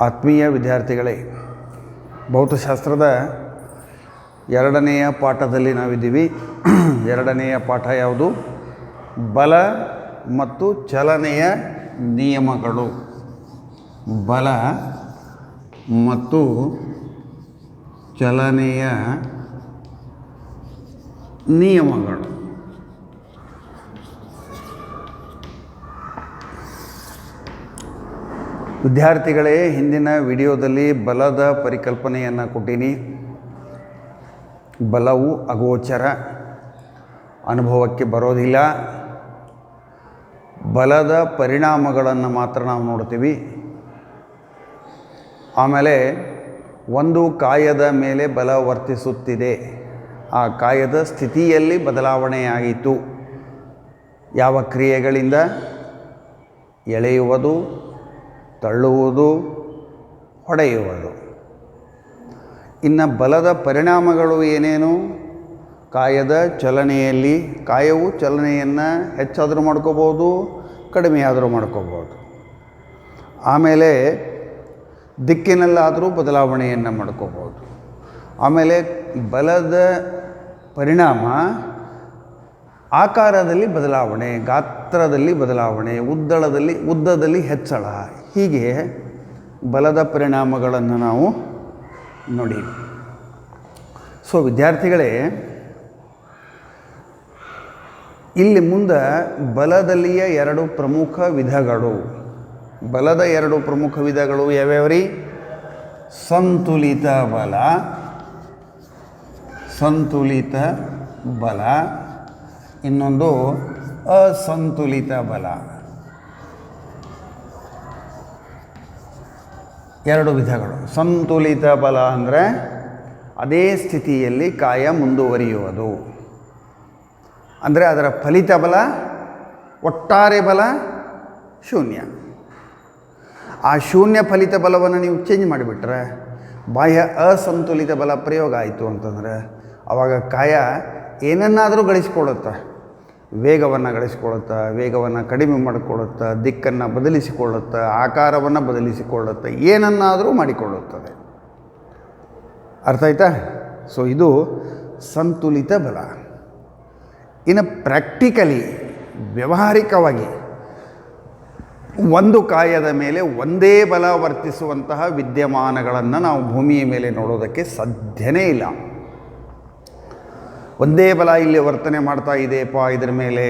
ಆತ್ಮೀಯ ವಿದ್ಯಾರ್ಥಿಗಳೇ, ಭೌತಶಾಸ್ತ್ರದ ಎರಡನೆಯ ಪಾಠದಲ್ಲಿ ನಾವಿದ್ದೀವಿ. ಎರಡನೆಯ ಪಾಠ ಯಾವುದು? ಬಲ ಮತ್ತು ಚಲನೆಯ ನಿಯಮಗಳು. ಬಲ ಮತ್ತು ಚಲನೆಯ ನಿಯಮಗಳು. ವಿದ್ಯಾರ್ಥಿಗಳೇ, ಹಿಂದಿನ ವಿಡಿಯೋದಲ್ಲಿ ಬಲದ ಪರಿಕಲ್ಪನೆಯನ್ನು ಕೊಟ್ಟೀನಿ. ಬಲವು ಅಗೋಚರ, ಅನುಭವಕ್ಕೆ ಬರೋದಿಲ್ಲ. ಬಲದ ಪರಿಣಾಮಗಳನ್ನು ಮಾತ್ರ ನಾವು ನೋಡ್ತೀವಿ. ಆಮೇಲೆ ಒಂದು ಕಾಯದ ಮೇಲೆ ಬಲ ವರ್ತಿಸುತ್ತಿದೆ, ಆ ಕಾಯದ ಸ್ಥಿತಿಯಲ್ಲಿ ಬದಲಾವಣೆಯಾಯಿತು. ಯಾವ ಕ್ರಿಯೆಗಳಿಂದ? ಎಳೆಯುವುದು, ತಳ್ಳುವುದು, ಹೊಡೆಯುವುದು. ಇನ್ನು ಬಲದ ಪರಿಣಾಮಗಳು ಏನೇನು? ಕಾಯದ ಚಲನೆಯಲ್ಲಿ ಕಾಯವು ಚಲನೆಯನ್ನು ಹೆಚ್ಚಾದರೂ ಮಾಡ್ಕೋಬೋದು, ಕಡಿಮೆಯಾದರೂ ಮಾಡ್ಕೋಬೋದು. ಆಮೇಲೆ ದಿಕ್ಕಿನಲ್ಲಾದರೂ ಬದಲಾವಣೆಯನ್ನು ಮಾಡ್ಕೋಬೋದು. ಆಮೇಲೆ ಬಲದ ಪರಿಣಾಮ ಆಕಾರದಲ್ಲಿ ಬದಲಾವಣೆ, ಗಾತ್ರದಲ್ಲಿ ಬದಲಾವಣೆ, ಉದ್ದದಲ್ಲಿ ಹೆಚ್ಚಳ. ಹೀಗೆ ಬಲದ ಪರಿಣಾಮಗಳನ್ನು ನಾವು ನೋಡಿ. ಸೊ ವಿದ್ಯಾರ್ಥಿಗಳೇ, ಇಲ್ಲಿ ಮುಂದೆ ಬಲದಲ್ಲಿಯ ಎರಡು ಪ್ರಮುಖ ವಿಧಗಳು. ಬಲದ ಎರಡು ಪ್ರಮುಖ ವಿಧಗಳು ಯಾವ್ಯಾವ್ರಿ? ಸಂತುಲಿತ ಬಲ, ಸಂತುಲಿತ ಬಲ, ಇನ್ನೊಂದು ಅಸಂತುಲಿತ ಬಲ. ಎರಡು ವಿಧಗಳು. ಸಂತುಲಿತ ಬಲ ಅಂದರೆ ಅದೇ ಸ್ಥಿತಿಯಲ್ಲಿ ಕಾಯ ಮುಂದುವರಿಯುವುದು, ಅಂದರೆ ಅದರ ಫಲಿತ ಬಲ, ಒಟ್ಟಾರೆ ಬಲ ಶೂನ್ಯ. ಆ ಶೂನ್ಯ ಫಲಿತ ಬಲವನ್ನು ನೀವು ಚೇಂಜ್ ಮಾಡಿಬಿಟ್ರೆ ಬಾಹ್ಯ ಅಸಂತುಲಿತ ಬಲ ಪ್ರಯೋಗ ಆಯಿತು ಅಂತಂದರೆ ಆವಾಗ ಕಾಯ ಏನನ್ನಾದರೂ ಗಳಿಸಿಕೊಳ್ಳುತ್ತೆ. ವೇಗವನ್ನು ಗಳಿಸಿಕೊಳ್ಳುತ್ತೆ, ವೇಗವನ್ನು ಕಡಿಮೆ ಮಾಡಿಕೊಳ್ಳುತ್ತೆ, ದಿಕ್ಕನ್ನು ಬದಲಿಸಿಕೊಳ್ಳುತ್ತೆ, ಆಕಾರವನ್ನು ಬದಲಿಸಿಕೊಳ್ಳುತ್ತೆ, ಏನನ್ನಾದರೂ ಮಾಡಿಕೊಳ್ಳುತ್ತದೆ. ಅರ್ಥ ಆಯ್ತಾ? ಸೊ ಇದು ಸಂತುಲಿತ ಬಲ. ಇನ್ನು ಪ್ರಾಕ್ಟಿಕಲಿ, ವ್ಯಾವಹಾರಿಕವಾಗಿ ಒಂದು ಕಾಯದ ಮೇಲೆ ಒಂದೇ ಬಲ ವರ್ತಿಸುವಂತಹ ವಿದ್ಯಮಾನಗಳನ್ನು ನಾವು ಭೂಮಿಯ ಮೇಲೆ ನೋಡೋದಕ್ಕೆ ಸಾಧ್ಯನೇ ಇಲ್ಲ. ಒಂದೇ ಬಲ ಇಲ್ಲಿ ವರ್ತನೆ ಮಾಡ್ತಾ ಇದೆಯಪ್ಪ ಇದರ ಮೇಲೆ,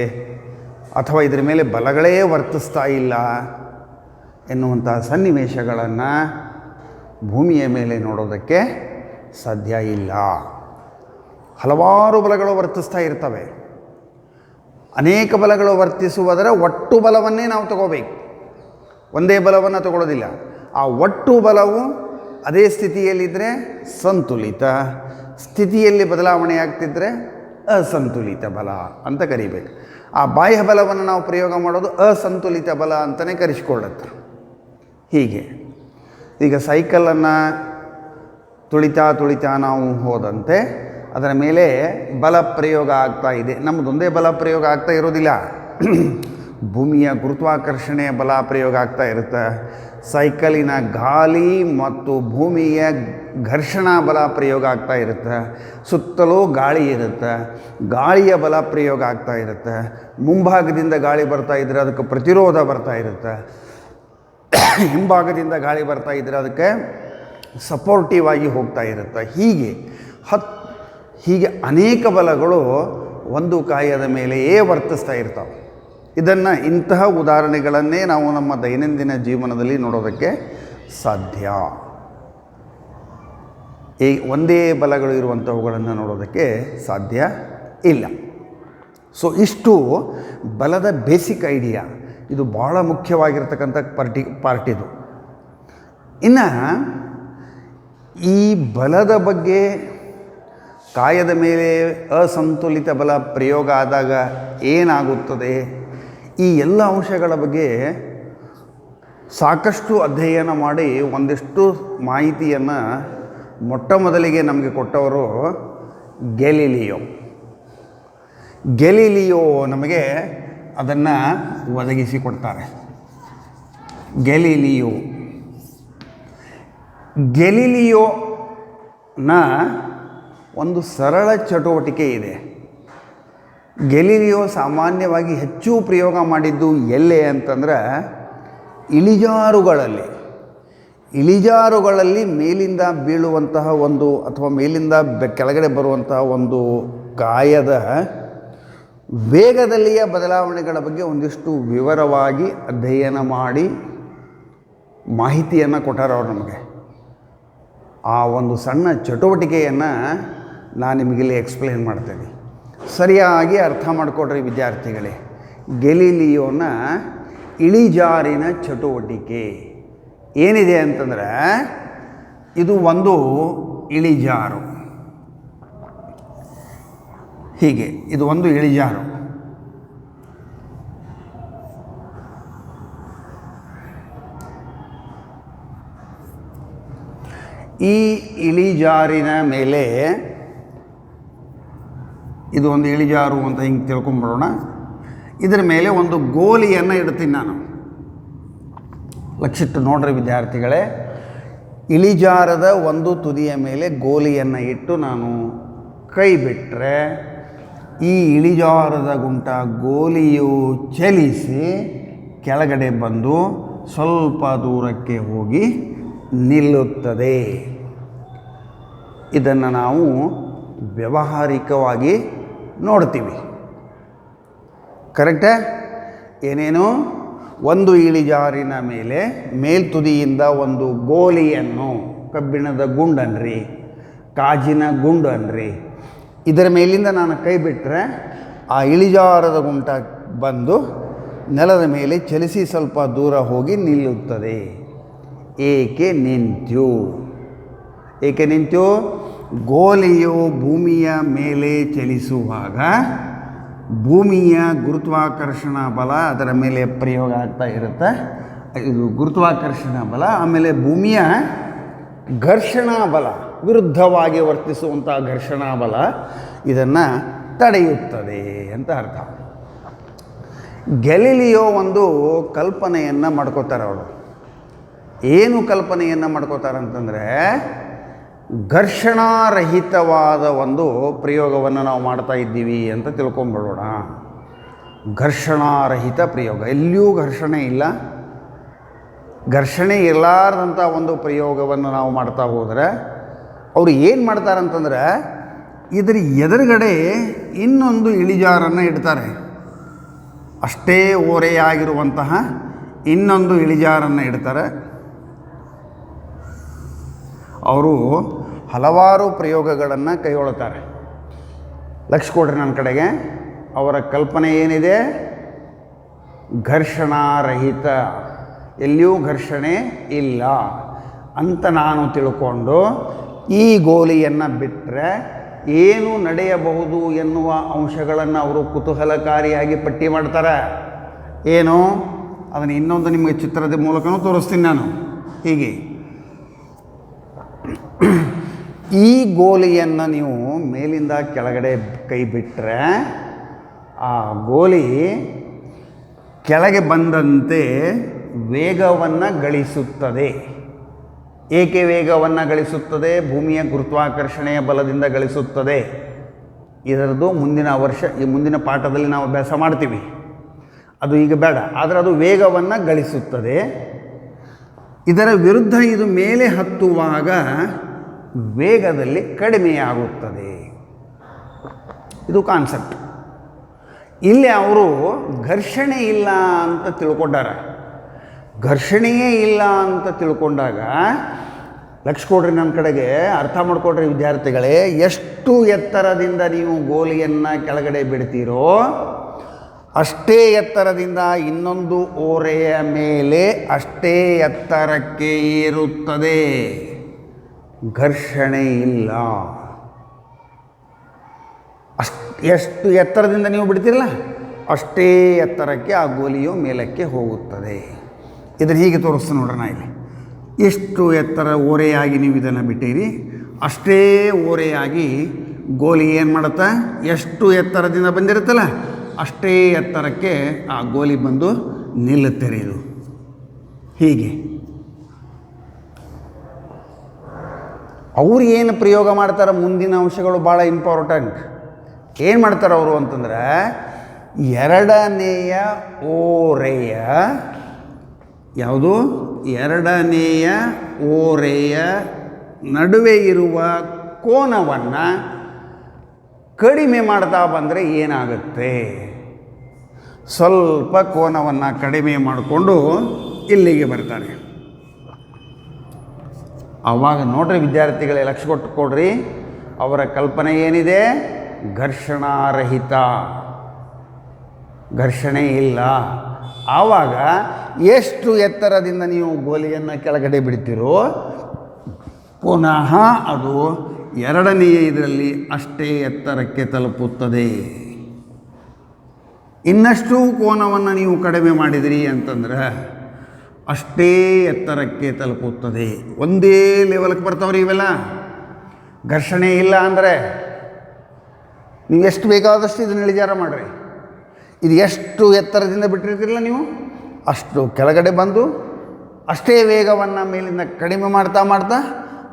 ಅಥವಾ ಇದರ ಮೇಲೆ ಬಲಗಳೇ ವರ್ತಿಸ್ತಾ ಇಲ್ಲ ಎನ್ನುವಂಥ ಸನ್ನಿವೇಶಗಳನ್ನು ಭೂಮಿಯ ಮೇಲೆ ನೋಡೋದಕ್ಕೆ ಸಾಧ್ಯ ಇಲ್ಲ. ಹಲವಾರು ಬಲಗಳು ವರ್ತಿಸ್ತಾ ಇರ್ತವೆ. ಅನೇಕ ಬಲಗಳು ವರ್ತಿಸುವುದರ ಒಟ್ಟು ಬಲವನ್ನೇ ನಾವು ತಗೋಬೇಕು, ಒಂದೇ ಬಲವನ್ನು ತಗೊಳ್ಳೋದಿಲ್ಲ. ಆ ಒಟ್ಟು ಬಲವು ಅದೇ ಸ್ಥಿತಿಯಲ್ಲಿದ್ದರೆ ಸಂತುಲಿತ, ಸ್ಥಿತಿಯಲ್ಲಿ ಬದಲಾವಣೆ ಆಗ್ತಿದ್ದರೆ ಅಸಂತುಲಿತ ಬಲ ಅಂತ ಕರಿಬೇಕು. ಆ ಬಾಹ್ಯ ಬಲವನ್ನು ನಾವು ಪ್ರಯೋಗ ಮಾಡೋದು ಅಸಂತುಲಿತ ಬಲ ಅಂತಲೇ ಕರೆಸಿಕೊಳ್ಳುತ್ತೆ. ಹೀಗೆ ಈಗ ಸೈಕಲನ್ನು ತುಳಿತಾ ನಾವು ಹೋದಂತೆ ಅದರ ಮೇಲೆ ಬಲ ಪ್ರಯೋಗ ಆಗ್ತಾ ಇದೆ. ನಮ್ಮದೊಂದೇ ಬಲ ಪ್ರಯೋಗ ಆಗ್ತಾ ಇರೋದಿಲ್ಲ, ಭೂಮಿಯ ಗುರುತ್ವಾಕರ್ಷಣೆಯ ಬಲ ಪ್ರಯೋಗ ಆಗ್ತಾ ಇರುತ್ತೆ. ಸೈಕಲಿನ ಗಾಳಿ ಮತ್ತು ಭೂಮಿಯ ಘರ್ಷಣಾ ಬಲ ಪ್ರಯೋಗ ಆಗ್ತಾ ಇರುತ್ತೆ. ಸುತ್ತಲೂ ಗಾಳಿ ಇರುತ್ತೆ, ಗಾಳಿಯ ಬಲ ಪ್ರಯೋಗ ಆಗ್ತಾ ಇರುತ್ತೆ. ಮುಂಭಾಗದಿಂದ ಗಾಳಿ ಬರ್ತಾ ಇದ್ದರೆ ಅದಕ್ಕೆ ಪ್ರತಿರೋಧ ಬರ್ತಾ ಇರುತ್ತೆ, ಹಿಂಭಾಗದಿಂದ ಗಾಳಿ ಬರ್ತಾ ಇದ್ದರೆ ಅದಕ್ಕೆ ಸಪೋರ್ಟಿವ್ ಆಗಿ ಹೋಗ್ತಾ ಇರುತ್ತೆ. ಹೀಗೆ ಅನೇಕ ಬಲಗಳು ಒಂದು ಕಾಯದ ಮೇಲೆಯೇ ವರ್ತಿಸ್ತಾ ಇರ್ತಾವೆ. ಇಂತಹ ಉದಾಹರಣೆಗಳನ್ನೇ ನಾವು ನಮ್ಮ ದೈನಂದಿನ ಜೀವನದಲ್ಲಿ ನೋಡೋದಕ್ಕೆ ಸಾಧ್ಯ. ಒಂದೇ ಬಲಗಳು ಇರುವಂಥವುಗಳನ್ನು ನೋಡೋದಕ್ಕೆ ಸಾಧ್ಯ ಇಲ್ಲ. ಸೊ ಇಷ್ಟು ಬಲದ ಬೇಸಿಕ್ ಐಡಿಯಾ. ಇದು ಭಾಳ ಮುಖ್ಯವಾಗಿರ್ತಕ್ಕಂಥ ಪಾರ್ಟ್ ಇದು. ಇನ್ನು ಈ ಬಲದ ಬಗ್ಗೆ, ಕಾಯದ ಮೇಲೆ ಅಸಂತುಲಿತ ಬಲ ಪ್ರಯೋಗ ಆದಾಗ ಏನಾಗುತ್ತದೆ, ಈ ಎಲ್ಲ ಅಂಶಗಳ ಬಗ್ಗೆ ಸಾಕಷ್ಟು ಅಧ್ಯಯನ ಮಾಡಿ ಒಂದಿಷ್ಟು ಮಾಹಿತಿಯನ್ನು ಮೊಟ್ಟ ಮೊದಲಿಗೆ ನಮಗೆ ಕೊಟ್ಟವರು ಗ್ಯಾಲಿಲಿಯೋ ನಮಗೆ ಅದನ್ನು ಒದಗಿಸಿಕೊಡ್ತಾರೆ. ಗ್ಯಾಲಿಲಿಯೋ ಗೆಲಿಲಿಯೋನ ಒಂದು ಸರಳ ಚಟುವಟಿಕೆ ಇದೆ. ಗೆಲಿಲಿಯೋ ಸಾಮಾನ್ಯವಾಗಿ ಹೆಚ್ಚು ಪ್ರಯೋಗ ಮಾಡಿದ್ದು ಎಲ್ಲೇ ಅಂತಂದ್ರೆ ಇಳಿಜಾರುಗಳಲ್ಲಿ ಮೇಲಿಂದ ಬೀಳುವಂತಹ ಒಂದು ಅಥವಾ ಮೇಲಿಂದ ಕೆಳಗಡೆ ಬರುವಂತಹ ಒಂದು ಗಾಯದ ವೇಗದಲ್ಲಿಯ ಬದಲಾವಣೆಗಳ ಬಗ್ಗೆ ಒಂದಿಷ್ಟು ವಿವರವಾಗಿ ಅಧ್ಯಯನ ಮಾಡಿ ಮಾಹಿತಿಯನ್ನು ಕೊಟ್ಟಾರ ಅವರು ನಮಗೆ. ಆ ಒಂದು ಸಣ್ಣ ಚಟುವಟಿಕೆಯನ್ನು ನಾನು ನಿಮಗಿಲ್ಲಿ ಎಕ್ಸ್ಪ್ಲೇನ್ ಮಾಡ್ತೇನೆ. ಸರಿಯಾಗಿ ಅರ್ಥ ಮಾಡಿಕೊಡ್ರಿ ವಿದ್ಯಾರ್ಥಿಗಳೇ. ಗೆಲಿಲಿಯೋನ ಇಳಿಜಾರಿನ ಚಟುವಟಿಕೆ ಏನಿದೆ ಅಂತಂದರೆ, ಇದು ಒಂದು ಇಳಿಜಾರು. ಹೀಗೆ ಇದು ಒಂದು ಇಳಿಜಾರು. ಈ ಇಳಿಜಾರಿನ ಮೇಲೆ ಇದು ಒಂದು ಇಳಿಜಾರು ಅಂತ ಹಿಂಗೆ ತಿಳ್ಕೊಂಬಿಡೋಣ. ಇದರ ಮೇಲೆ ಒಂದು ಗೋಲಿಯನ್ನು ಇಡ್ತೀನಿ ನಾನು. ಲಕ್ಷಿಟ್ಟು ನೋಡ್ರಿ ವಿದ್ಯಾರ್ಥಿಗಳೇ. ಇಳಿಜಾರದ ಒಂದು ತುದಿಯ ಮೇಲೆ ಗೋಲಿಯನ್ನು ಇಟ್ಟು ನಾನು ಕೈ ಬಿಟ್ಟರೆ ಈ ಇಳಿಜಾರದ ಗುಂಟ ಗೋಲಿಯು ಚಲಿಸಿ ಕೆಳಗಡೆ ಬಂದು ಸ್ವಲ್ಪ ದೂರಕ್ಕೆ ಹೋಗಿ ನಿಲ್ಲುತ್ತದೆ. ಇದನ್ನು ನಾವು ವ್ಯಾವಹಾರಿಕವಾಗಿ ನೋಡ್ತೀವಿ. ಕರೆಕ್ಟಾ? ಏನೇನು? ಒಂದು ಇಳಿಜಾರಿನ ಮೇಲೆ ಮೇಲ್ತುದಿಯಿಂದ ಒಂದು ಗೋಲಿಯನ್ನು, ಕಬ್ಬಿಣದ ಗುಂಡನ್ರಿ, ಕಾಜಿನ ಗುಂಡು ಅನ್ರಿ, ಇದರ ಮೇಲಿಂದ ನಾನು ಕೈ ಬಿಟ್ಟರೆ ಆ ಇಳಿಜಾರದ ಗುಂಟ ಬಂದು ನೆಲದ ಮೇಲೆ ಚಲಿಸಿ ಸ್ವಲ್ಪ ದೂರ ಹೋಗಿ ನಿಲ್ಲುತ್ತದೆ. ಏಕೆ ನಿಂತು? ಗೋಲಿಯು ಭೂಮಿಯ ಮೇಲೆ ಚಲಿಸುವಾಗ ಭೂಮಿಯ ಗುರುತ್ವಾಕರ್ಷಣ ಬಲ ಅದರ ಮೇಲೆ ಪ್ರಯೋಗ ಆಗ್ತಾ ಇರುತ್ತೆ. ಇದು ಗುರುತ್ವಾಕರ್ಷಣ ಬಲ, ಆಮೇಲೆ ಭೂಮಿಯ ಘರ್ಷಣಾ ಬಲ, ವಿರುದ್ಧವಾಗಿ ವರ್ತಿಸುವಂಥ ಘರ್ಷಣಾ ಬಲ ಇದನ್ನು ತಡೆಯುತ್ತದೆ ಅಂತ ಅರ್ಥ. ಗೆಲಿಲಿಯೋ ಒಂದು ಕಲ್ಪನೆಯನ್ನು ಮಾಡ್ಕೋತಾರೆ ಅವರು. ಏನು ಕಲ್ಪನೆಯನ್ನು ಮಾಡ್ಕೋತಾರಂತಂದರೆ, ಘರ್ಷಣಾರಹಿತವಾದ ಒಂದು ಪ್ರಯೋಗವನ್ನು ನಾವು ಮಾಡ್ತಾ ಇದ್ದೀವಿ ಅಂತ ತಿಳ್ಕೊಂಬಿಡೋಣ. ಘರ್ಷಣಾರಹಿತ ಪ್ರಯೋಗ, ಎಲ್ಲಿಯೂ ಘರ್ಷಣೆ ಇಲ್ಲ, ಘರ್ಷಣೆ ಇರಲಾರ್ದಂಥ ಒಂದು ಪ್ರಯೋಗವನ್ನು ನಾವು ಮಾಡ್ತಾ ಹೋದರೆ ಅವರು ಏನು ಮಾಡ್ತಾರಂತಂದರೆ, ಇದರ ಎದುರುಗಡೆ ಇನ್ನೊಂದು ಇಳಿಜಾರನ್ನು ಇಡ್ತಾರೆ. ಅಷ್ಟೇ ಓರೆಯಾಗಿರುವಂತಹ ಇನ್ನೊಂದು ಇಳಿಜಾರನ್ನು ಇಡ್ತಾರೆ. ಅವರು ಹಲವಾರು ಪ್ರಯೋಗಗಳನ್ನು ಕೈಗೊಳ್ಳುತ್ತಾರೆ. ಲಕ್ಷ್ಯ ಕೊಡ್ರಿ ನನ್ನ ಕಡೆಗೆ. ಅವರ ಕಲ್ಪನೆ ಏನಿದೆ? ಘರ್ಷಣಾರಹಿತ, ಎಲ್ಲಿಯೂ ಘರ್ಷಣೆ ಇಲ್ಲ ಅಂತ ನಾನು ತಿಳ್ಕೊಂಡು ಈ ಗೋಲಿಯನ್ನು ಬಿಟ್ಟರೆ ಏನು ನಡೆಯಬಹುದು ಎನ್ನುವ ಅಂಶಗಳನ್ನು ಅವರು ಕುತೂಹಲಕಾರಿಯಾಗಿ ಪಟ್ಟಿ ಮಾಡ್ತಾರೆ. ಏನು? ಅದನ್ನು ಇನ್ನೊಂದು ನಿಮಗೆ ಚಿತ್ರದ ಮೂಲಕನೂ ತೋರಿಸ್ತೀನಿ ನಾನು. ಹೀಗೆ ಈ ಗೋಲಿಯನ್ನು ನೀವು ಮೇಲಿಂದ ಕೆಳಗಡೆ ಕೈ ಬಿಟ್ಟರೆ ಆ ಗೋಲಿ ಕೆಳಗೆ ಬಂದಂತೆ ವೇಗವನ್ನು ಗಳಿಸುತ್ತದೆ. ಏಕೆ ವೇಗವನ್ನು ಗಳಿಸುತ್ತದೆ? ಭೂಮಿಯ ಗುರುತ್ವಾಕರ್ಷಣೆಯ ಬಲದಿಂದ ಗಳಿಸುತ್ತದೆ. ಇದರದ್ದು ಮುಂದಿನ ಪಾಠದಲ್ಲಿ ನಾವು ಅಭ್ಯಾಸ ಮಾಡ್ತೀವಿ. ಅದು ಈಗ ಬೇಡ, ಆದರೆ ಅದು ವೇಗವನ್ನು ಗಳಿಸುತ್ತದೆ. ಇದರ ವಿರುದ್ಧ ಇದು ಮೇಲೆ ಹತ್ತುವಾಗ ವೇಗದಲ್ಲಿ ಕಡಿಮೆಯಾಗುತ್ತದೆ. ಇದು ಕಾನ್ಸೆಪ್ಟ್. ಇಲ್ಲಿ ಅವರು ಘರ್ಷಣೆ ಇಲ್ಲ ಅಂತ ತಿಳ್ಕೊಂಡಾರ. ಘರ್ಷಣೆಯೇ ಇಲ್ಲ ಅಂತ ತಿಳ್ಕೊಂಡಾಗ ಲಕ್ಷ್ಯ ಕೊಡ್ರಿ ನನ್ನ ಕಡೆಗೆ, ಅರ್ಥ ಮಾಡ್ಕೊಡ್ರಿ ವಿದ್ಯಾರ್ಥಿಗಳೇ. ಎಷ್ಟು ಎತ್ತರದಿಂದ ನೀವು ಗೋಲಿಯನ್ನು ಕೆಳಗಡೆ ಬಿಡ್ತೀರೋ ಅಷ್ಟೇ ಎತ್ತರದಿಂದ ಇನ್ನೊಂದು ಓರೆಯ ಮೇಲೆ ಅಷ್ಟೇ ಎತ್ತರಕ್ಕೆ ಏರುತ್ತದೆ. ಘರ್ಷಣೆ ಇಲ್ಲ. ಎಷ್ಟು ಎತ್ತರದಿಂದ ನೀವು ಬಿಡ್ತೀರಲ್ಲ ಅಷ್ಟೇ ಎತ್ತರಕ್ಕೆ ಆ ಗೋಲಿಯು ಮೇಲಕ್ಕೆ ಹೋಗುತ್ತದೆ. ಇದನ್ನು ಹೀಗೆ ತೋರಿಸ್ತೀನಿ ನೋಡ್ರಿ. ನಾ ಇಲ್ಲಿ ಎಷ್ಟು ಎತ್ತರ ಓರೆಯಾಗಿ ನೀವು ಇದನ್ನು ಬಿಟ್ಟಿರಿ ಅಷ್ಟೇ ಓರೆಯಾಗಿ ಗೋಲಿ ಏನು ಮಾಡುತ್ತಾ, ಎಷ್ಟು ಎತ್ತರದಿಂದ ಬಂದಿರುತ್ತಲ್ಲ ಅಷ್ಟೇ ಎತ್ತರಕ್ಕೆ ಆ ಗೋಲಿ ಬಂದು ನಿಲ್ಲುತ್ತೀರಿ. ಇದು ಹೀಗೆ ಅವ್ರು ಏನು ಪ್ರಯೋಗ ಮಾಡ್ತಾರೆ, ಮುಂದಿನ ಅಂಶಗಳು ಭಾಳ ಇಂಪಾರ್ಟೆಂಟ್. ಏನು ಮಾಡ್ತಾರೆ ಅವರು ಅಂತಂದ್ರೆ, ಎರಡನೆಯ ಓರೆಯ ಯಾವುದು, ಎರಡನೆಯ ಓರೆಯ ನಡುವೆ ಇರುವ ಕೋನವನ್ನು ಕಡಿಮೆ ಮಾಡ್ತಾ ಬಂದರೆ ಏನಾಗುತ್ತೆ, ಸ್ವಲ್ಪ ಕೋನವನ್ನು ಕಡಿಮೆ ಮಾಡಿಕೊಂಡು ಇಲ್ಲಿಗೆ ಬರ್ತಾರೆ. ಆವಾಗ ನೋಡ್ರಿ ವಿದ್ಯಾರ್ಥಿಗಳೇ, ಲಕ್ಷ್ಯ ಕೊಟ್ಟು ಕೊಡ್ರಿ, ಅವರ ಕಲ್ಪನೆ ಏನಿದೆ, ಘರ್ಷಣಾರಹಿತ, ಘರ್ಷಣೆ ಇಲ್ಲ. ಆವಾಗ ಎಷ್ಟು ಎತ್ತರದಿಂದ ನೀವು ಗೋಲಿಯನ್ನು ಕೆಳಗಡೆ ಬಿಡ್ತೀರೋ ಪುನಃ ಅದು ಎರಡನೆಯ ಇದರಲ್ಲಿ ಅಷ್ಟೇ ಎತ್ತರಕ್ಕೆ ತಲುಪುತ್ತದೆ. ಇನ್ನಷ್ಟು ಕೋನವನ್ನು ನೀವು ಕಡಿಮೆ ಮಾಡಿದಿರಿ ಅಂತಂದ್ರೆ ಅಷ್ಟೇ ಎತ್ತರಕ್ಕೆ ತಲುಪುತ್ತದೆ. ಒಂದೇ ಲೆವೆಲ್ಗೆ ಬರ್ತಾವ್ರಿ ಇವೆಲ್ಲ. ಘರ್ಷಣೆ ಇಲ್ಲ ಅಂದರೆ ನೀವು ಎಷ್ಟು ಬೇಕಾದಷ್ಟು ಇದನ್ನು ಇಳಿಜಾರ ಮಾಡಿರಿ. ಇದು ಎಷ್ಟು ಎತ್ತರದಿಂದ ಬಿಟ್ಟಿರ್ತೀರಲ್ಲ ನೀವು, ಅಷ್ಟು ಕೆಳಗಡೆ ಬಂದು ಅಷ್ಟೇ ವೇಗವನ್ನು ಮೇಲಿಂದ ಕಡಿಮೆ ಮಾಡ್ತಾ ಮಾಡ್ತಾ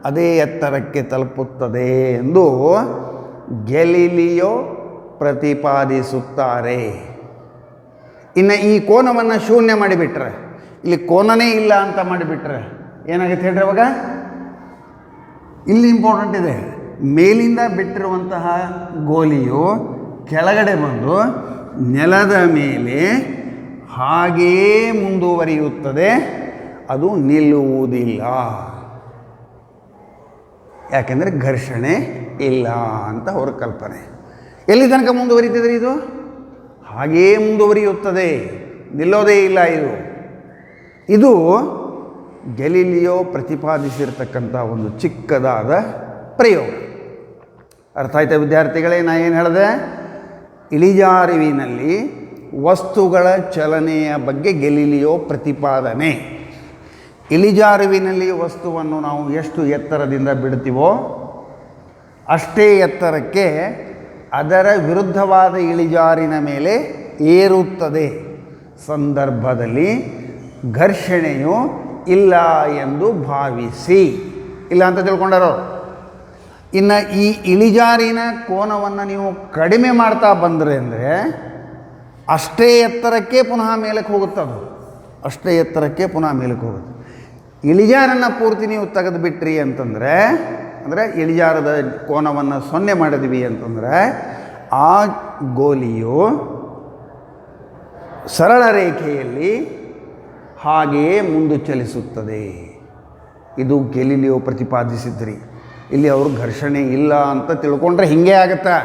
ಅದೇ ಎತ್ತರಕ್ಕೆ ತಲುಪುತ್ತದೆ ಎಂದು ಗ್ಯಾಲಿಲಿಯೋ ಪ್ರತಿಪಾದಿಸುತ್ತಾರೆ. ಇನ್ನು ಈ ಕೋನವನ್ನು ಶೂನ್ಯ ಮಾಡಿಬಿಟ್ರೆ, ಇಲ್ಲಿ ಕೋನನೇ ಇಲ್ಲ ಅಂತ ಮಾಡಿಬಿಟ್ರೆ ಏನಾಗುತ್ತೆ ಹೇಳ್ರಿ ಅವಾಗ? ಇಲ್ಲಿ ಇಂಪಾರ್ಟೆಂಟ್ ಇದೆ, ಮೇಲಿಂದ ಬಿಟ್ಟಿರುವಂತಹ ಗೋಲಿಯು ಕೆಳಗಡೆ ಬಂದು ನೆಲದ ಮೇಲೆ ಹಾಗೆಯೇ ಮುಂದುವರಿಯುತ್ತದೆ, ಅದು ನಿಲ್ಲುವುದಿಲ್ಲ. ಯಾಕೆಂದರೆ ಘರ್ಷಣೆ ಇಲ್ಲ ಅಂತ ಅವ್ರ ಕಲ್ಪನೆ. ಎಲ್ಲಿ ತನಕ ಮುಂದುವರಿತದ್ರಿ ಇದು? ಹಾಗೆಯೇ ಮುಂದುವರಿಯುತ್ತದೆ, ನಿಲ್ಲೋದೇ ಇಲ್ಲ. ಇದು ಗ್ಯಾಲಿಲಿಯೋ ಪ್ರತಿಪಾದಿಸಿರ್ತಕ್ಕಂಥ ಒಂದು ಚಿಕ್ಕದಾದ ಪ್ರಯೋಗ. ಅರ್ಥ ಆಯ್ತಾ ವಿದ್ಯಾರ್ಥಿಗಳೇ? ನಾ ಏನು ಹೇಳಿದೆ, ಇಳಿಜಾರುವಿನಲ್ಲಿ ವಸ್ತುಗಳ ಚಲನೆಯ ಬಗ್ಗೆ ಗ್ಯಾಲಿಲಿಯೋ ಪ್ರತಿಪಾದನೆ. ಇಳಿಜಾರುವಿನಲ್ಲಿ ವಸ್ತುವನ್ನು ನಾವು ಎಷ್ಟು ಎತ್ತರದಿಂದ ಬಿಡ್ತೀವೋ ಅಷ್ಟೇ ಎತ್ತರಕ್ಕೆ ಅದರ ವಿರುದ್ಧವಾದ ಇಳಿಜಾರಿನ ಮೇಲೆ ಏರುತ್ತದೆ ಸಂದರ್ಭದಲ್ಲಿ ಘರ್ಷಣೆಯು ಇಲ್ಲ ಎಂದು ಭಾವಿಸಿ. ಇಲ್ಲ ಅಂತ ತಿಳ್ಕೊಂಡಾರೋ. ಇನ್ನು ಈ ಇಳಿಜಾರಿನ ಕೋನವನ್ನು ನೀವು ಕಡಿಮೆ ಮಾಡ್ತಾ ಬಂದರೆ ಅಂದರೆ ಅಷ್ಟೇ ಎತ್ತರಕ್ಕೆ ಪುನಃ ಮೇಲಕ್ಕೆ ಹೋಗುತ್ತದು, ಅಷ್ಟೇ ಎತ್ತರಕ್ಕೆ ಪುನಃ ಮೇಲಕ್ಕೆ ಹೋಗುತ್ತೆ. ಇಳಿಜಾರನ್ನು ಪೂರ್ತಿ ನೀವು ತೆಗೆದುಬಿಟ್ರಿ ಅಂತಂದರೆ, ಅಂದರೆ ಇಳಿಜಾರದ ಕೋನವನ್ನು 0 ಮಾಡಿದ್ವಿ ಅಂತಂದರೆ ಆ ಗೋಲಿಯು ಸರಳ ರೇಖೆಯಲ್ಲಿ ಹಾಗೆಯೇ ಮುಂದೆ ಚಲಿಸುತ್ತದೆ. ಇದು ಗ್ಯಾಲಿಲಿಯೋ ಪ್ರತಿಪಾದಿಸಿದ್ರಿ. ಇಲ್ಲಿ ಅವರು ಘರ್ಷಣೆ ಇಲ್ಲ ಅಂತ ತಿಳ್ಕೊಂಡ್ರೆ ಹೀಗೆ ಆಗುತ್ತಾ?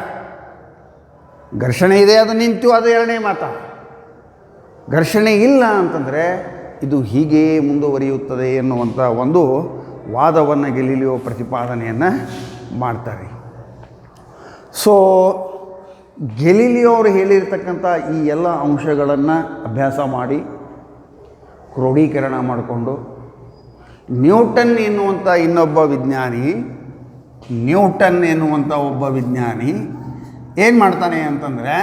ಘರ್ಷಣೆ ಇದೆ, ಅದು ನಿಂತು, ಅದು ಎರಡನೇ ಮಾತ. ಘರ್ಷಣೆ ಇಲ್ಲ ಅಂತಂದರೆ ಇದು ಹೀಗೆ ಮುಂದುವರಿಯುತ್ತದೆ ಎನ್ನುವಂಥ ಒಂದು ವಾದವನ್ನು ಗ್ಯಾಲಿಲಿಯೋ ಪ್ರತಿಪಾದನೆಯನ್ನು ಮಾಡ್ತಾರೆ. ಸೊ ಗ್ಯಾಲಿಲಿಯೋ ಅವರು ಹೇಳಿರ್ತಕ್ಕಂಥ ಈ ಎಲ್ಲ ಅಂಶಗಳನ್ನು ಅಭ್ಯಾಸ ಮಾಡಿ ಕ್ರೋಢೀಕರಣ ಮಾಡಿಕೊಂಡು ನ್ಯೂಟನ್ ಎನ್ನುವಂಥ ಒಬ್ಬ ವಿಜ್ಞಾನಿ ಏನು ಮಾಡ್ತಾನೆ ಅಂತಂದರೆ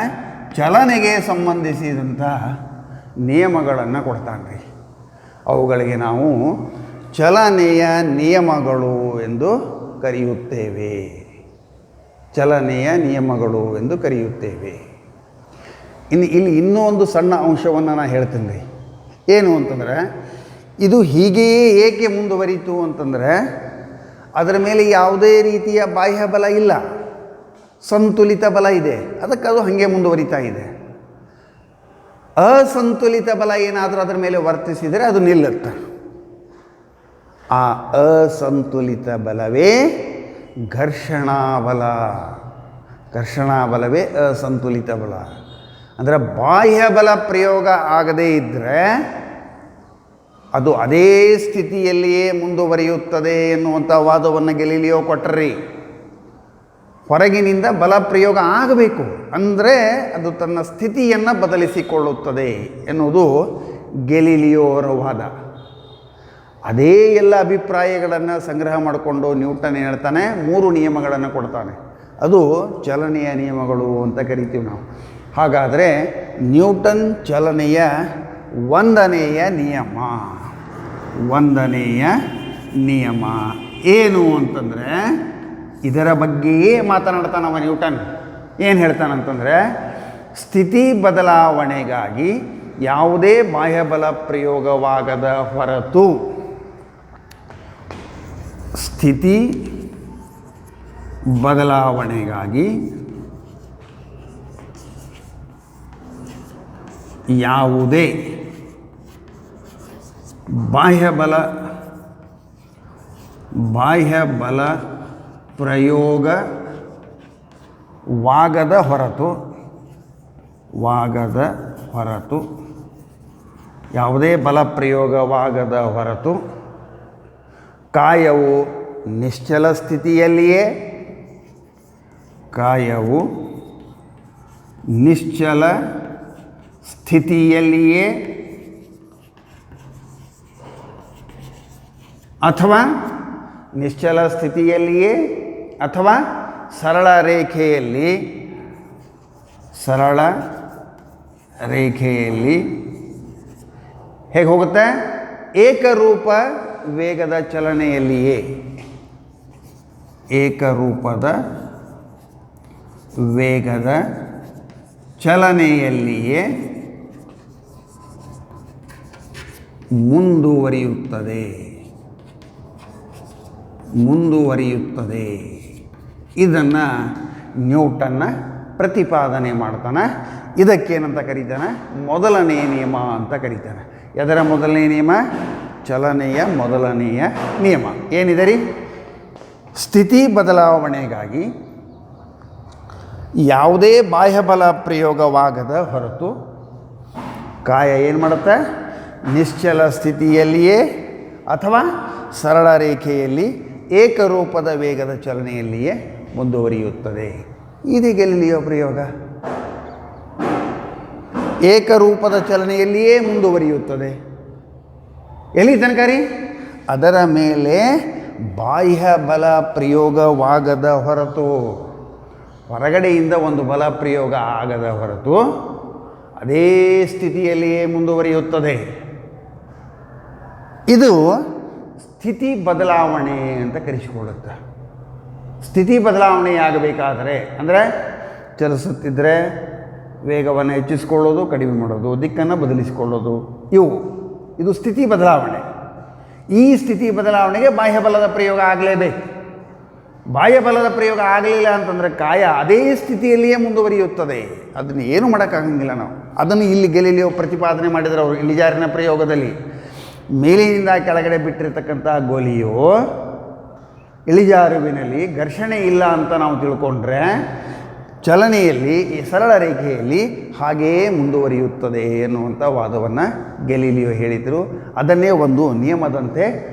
ಚಲನೆಗೆ ಸಂಬಂಧಿಸಿದಂಥ ನಿಯಮಗಳನ್ನು ಕೊಡ್ತಾನೆ ರೀ. ಅವುಗಳಿಗೆ ನಾವು ಚಲನೆಯ ನಿಯಮಗಳು ಎಂದು ಕರೆಯುತ್ತೇವೆ. ಚಲನೆಯ ನಿಯಮಗಳು ಎಂದು ಕರೆಯುತ್ತೇವೆ. ಇಲ್ಲಿ ಇನ್ನೂ ಒಂದು ಸಣ್ಣ ಅಂಶವನ್ನು ನಾನು ಹೇಳ್ತೀನಿ ರೀ. ಏನು ಅಂತಂದರೆ, ಇದು ಹೀಗೆಯೇ ಏಕೆ ಮುಂದುವರಿತು ಅಂತಂದರೆ ಅದರ ಮೇಲೆ ಯಾವುದೇ ರೀತಿಯ ಬಾಹ್ಯ ಬಲ ಇಲ್ಲ, ಸಂತುಲಿತ ಬಲ ಇದೆ, ಅದಕ್ಕೆ ಅದು ಹಾಗೆ ಮುಂದುವರಿತಾ ಇದೆ. ಅಸಂತುಲಿತ ಬಲ ಏನಾದರೂ ಅದರ ಮೇಲೆ ವರ್ತಿಸಿದರೆ ಅದು ನಿಲ್ಲುತ್ತೆ. ಆ ಅಸಂತುಲಿತ ಬಲವೇ ಘರ್ಷಣಾ ಬಲ. ಘರ್ಷಣಾ ಬಲವೇ ಅಸಂತುಲಿತ ಬಲ. ಅಂದರೆ ಬಾಹ್ಯ ಬಲ ಪ್ರಯೋಗ ಆಗದೇ ಇದ್ದರೆ ಅದು ಅದೇ ಸ್ಥಿತಿಯಲ್ಲಿಯೇ ಮುಂದುವರಿಯುತ್ತದೆ ಎನ್ನುವಂಥ ವಾದವನ್ನು ಗ್ಯಾಲಿಲಿಯೋ ಕೊಟ್ಟರಿ. ಹೊರಗಿನಿಂದ ಬಲ ಪ್ರಯೋಗ ಆಗಬೇಕು ಅಂದರೆ ಅದು ತನ್ನ ಸ್ಥಿತಿಯನ್ನು ಬದಲಿಸಿಕೊಳ್ಳುತ್ತದೆ ಎನ್ನುವುದು ಗ್ಯಾಲಿಲಿಯೋ ಅವರ ವಾದ. ಅದೇ ಎಲ್ಲ ಅಭಿಪ್ರಾಯಗಳನ್ನು ಸಂಗ್ರಹ ಮಾಡಿಕೊಂಡು ನ್ಯೂಟನ್ ಹೇಳ್ತಾನೆ, 3 ನಿಯಮಗಳನ್ನು ಕೊಡ್ತಾನೆ. ಅದು ಚಲನೆಯ ನಿಯಮಗಳು ಅಂತ ಕರಿತೀವಿ ನಾವು. ಹಾಗಾದರೆ ನ್ಯೂಟನ್ ಚಲನೆಯ 1ನೆಯ ನಿಯಮ ಏನು ಅಂತಂದರೆ ಇದರ ಬಗ್ಗೆಯೇ ಮಾತನಾಡ್ತಾನವ ನ್ಯೂಟನ್. ಏನು ಹೇಳ್ತಾನಂತಂದರೆ ಸ್ಥಿತಿ ಬದಲಾವಣೆಗಾಗಿ ಯಾವುದೇ ಬಾಹ್ಯಬಲ ಪ್ರಯೋಗವಾಗದ ಹೊರತು ಸ್ಥಿತಿ ಬದಲಾವಣೆಗಾಗಿ ಯಾವುದೇ ಬಾಹ್ಯಬಲ ಪ್ರಯೋಗವಾಗದ ಹೊರತು ಯಾವುದೇ ಬಲ ಪ್ರಯೋಗವಾಗದ ಹೊರತು ಕಾಯವು ನಿಶ್ಚಲ ಸ್ಥಿತಿಯಲ್ಲಿಯೇ ಅಥವಾ ನಿಶ್ಚಲ ಸ್ಥಿತಿಯಲ್ಲಿಯೇ ಅಥವಾ ಸರಳ ರೇಖೆಯಲ್ಲಿ ಹೇಗೆ ಹೋಗುತ್ತೆ? ಏಕರೂಪ ವೇಗದ ಚಲನೆಯಲ್ಲಿಯೇ ಏಕರೂಪದ ವೇಗದ ಚಲನೆಯಲ್ಲಿಯೇ ಮುಂದುವರಿಯುತ್ತದೆ. ಇದನ್ನು ನ್ಯೂಟನ್ನ ಪ್ರತಿಪಾದನೆ ಮಾಡ್ತಾನೆ. ಇದಕ್ಕೇನಂತ ಕರೀತಾನೆ? ಮೊದಲನೆಯ ನಿಯಮ ಅಂತ ಕರೀತಾನೆ. ಅದರ ಮೊದಲನೆಯ ನಿಯಮ ಚಲನೆಯ ಮೊದಲನೆಯ ನಿಯಮ ಏನಿದೆ ರೀ? ಸ್ಥಿತಿ ಬದಲಾವಣೆಗಾಗಿ ಯಾವುದೇ ಬಾಹ್ಯಬಲ ಪ್ರಯೋಗವಾಗದ ಹೊರತು ಕಾಯ ಏನು ಮಾಡುತ್ತೆ? ನಿಶ್ಚಲ ಸ್ಥಿತಿಯಲ್ಲಿಯೇ ಅಥವಾ ಸರಳ ರೇಖೆಯಲ್ಲಿ ಏಕರೂಪದ ವೇಗದ ಚಲನೆಯಲ್ಲಿಯೇ ಮುಂದುವರಿಯುತ್ತದೆ. ಇದು ಗೆಲಿಲಿಯೋ ಪ್ರಯೋಗ. ಏಕರೂಪದ ಚಲನೆಯಲ್ಲಿಯೇ ಮುಂದುವರಿಯುತ್ತದೆ. ಎಲ್ಲಿ ತನಕ ರೀ? ಅದರ ಮೇಲೆ ಬಾಹ್ಯ ಬಲ ಪ್ರಯೋಗವಾಗದ ಹೊರತು, ಹೊರಗಡೆಯಿಂದ ಒಂದು ಬಲ ಪ್ರಯೋಗ ಆಗದ ಹೊರತು ಅದೇ ಸ್ಥಿತಿಯಲ್ಲಿಯೇ ಮುಂದುವರಿಯುತ್ತದೆ. ಇದು ಸ್ಥಿತಿ ಬದಲಾವಣೆ ಅಂತ ಕರೆಸಿಕೊಳ್ಳುತ್ತೆ. ಸ್ಥಿತಿ ಬದಲಾವಣೆಯಾಗಬೇಕಾದರೆ ಅಂದರೆ ಚಲಿಸುತ್ತಿದ್ದರೆ ವೇಗವನ್ನು ಹೆಚ್ಚಿಸಿಕೊಳ್ಳೋದು, ಕಡಿಮೆ ಮಾಡೋದು, ದಿಕ್ಕನ್ನು ಬದಲಿಸಿಕೊಳ್ಳೋದು, ಇದು ಸ್ಥಿತಿ ಬದಲಾವಣೆ. ಈ ಸ್ಥಿತಿ ಬದಲಾವಣೆಗೆ ಬಾಹ್ಯಬಲದ ಪ್ರಯೋಗ ಆಗಲೇಬೇಕು. ಬಾಹ್ಯಬಲದ ಪ್ರಯೋಗ ಆಗಲಿಲ್ಲ ಅಂತಂದರೆ ಕಾಯ ಅದೇ ಸ್ಥಿತಿಯಲ್ಲಿಯೇ ಮುಂದುವರಿಯುತ್ತದೆ. ಅದನ್ನು ಏನು ಮಾಡೋಕ್ಕಾಗಂಗಿಲ್ಲ ನಾವು. ಅದನ್ನು ಇಲ್ಲಿ ಗೆಲಿಲಿಯೋ ಪ್ರತಿಪಾದನೆ ಮಾಡಿದರೆ ಅವರು ಇಳಿಜಾರಿನ ಪ್ರಯೋಗದಲ್ಲಿ ಮೇಲಿನಿಂದ ಕೆಳಗಡೆ ಬಿಟ್ಟಿರ್ತಕ್ಕಂಥ ಗೋಲಿಯು ಇಳಿಜಾರುವಿನಲ್ಲಿ ಘರ್ಷಣೆ ಇಲ್ಲ ಅಂತ ನಾವು ತಿಳ್ಕೊಂಡ್ರೆ ಚಲನೆಯಲ್ಲಿ ಈ ಸರಳ ರೇಖೆಯಲ್ಲಿ ಹಾಗೆಯೇ ಮುಂದುವರಿಯುತ್ತದೆ ಎನ್ನುವಂಥ ವಾದವನ್ನು ಗೆಲಿಲಿಯೋ ಹೇಳಿದರು. ಅದನ್ನೇ ಒಂದು ನಿಯಮದಂತೆ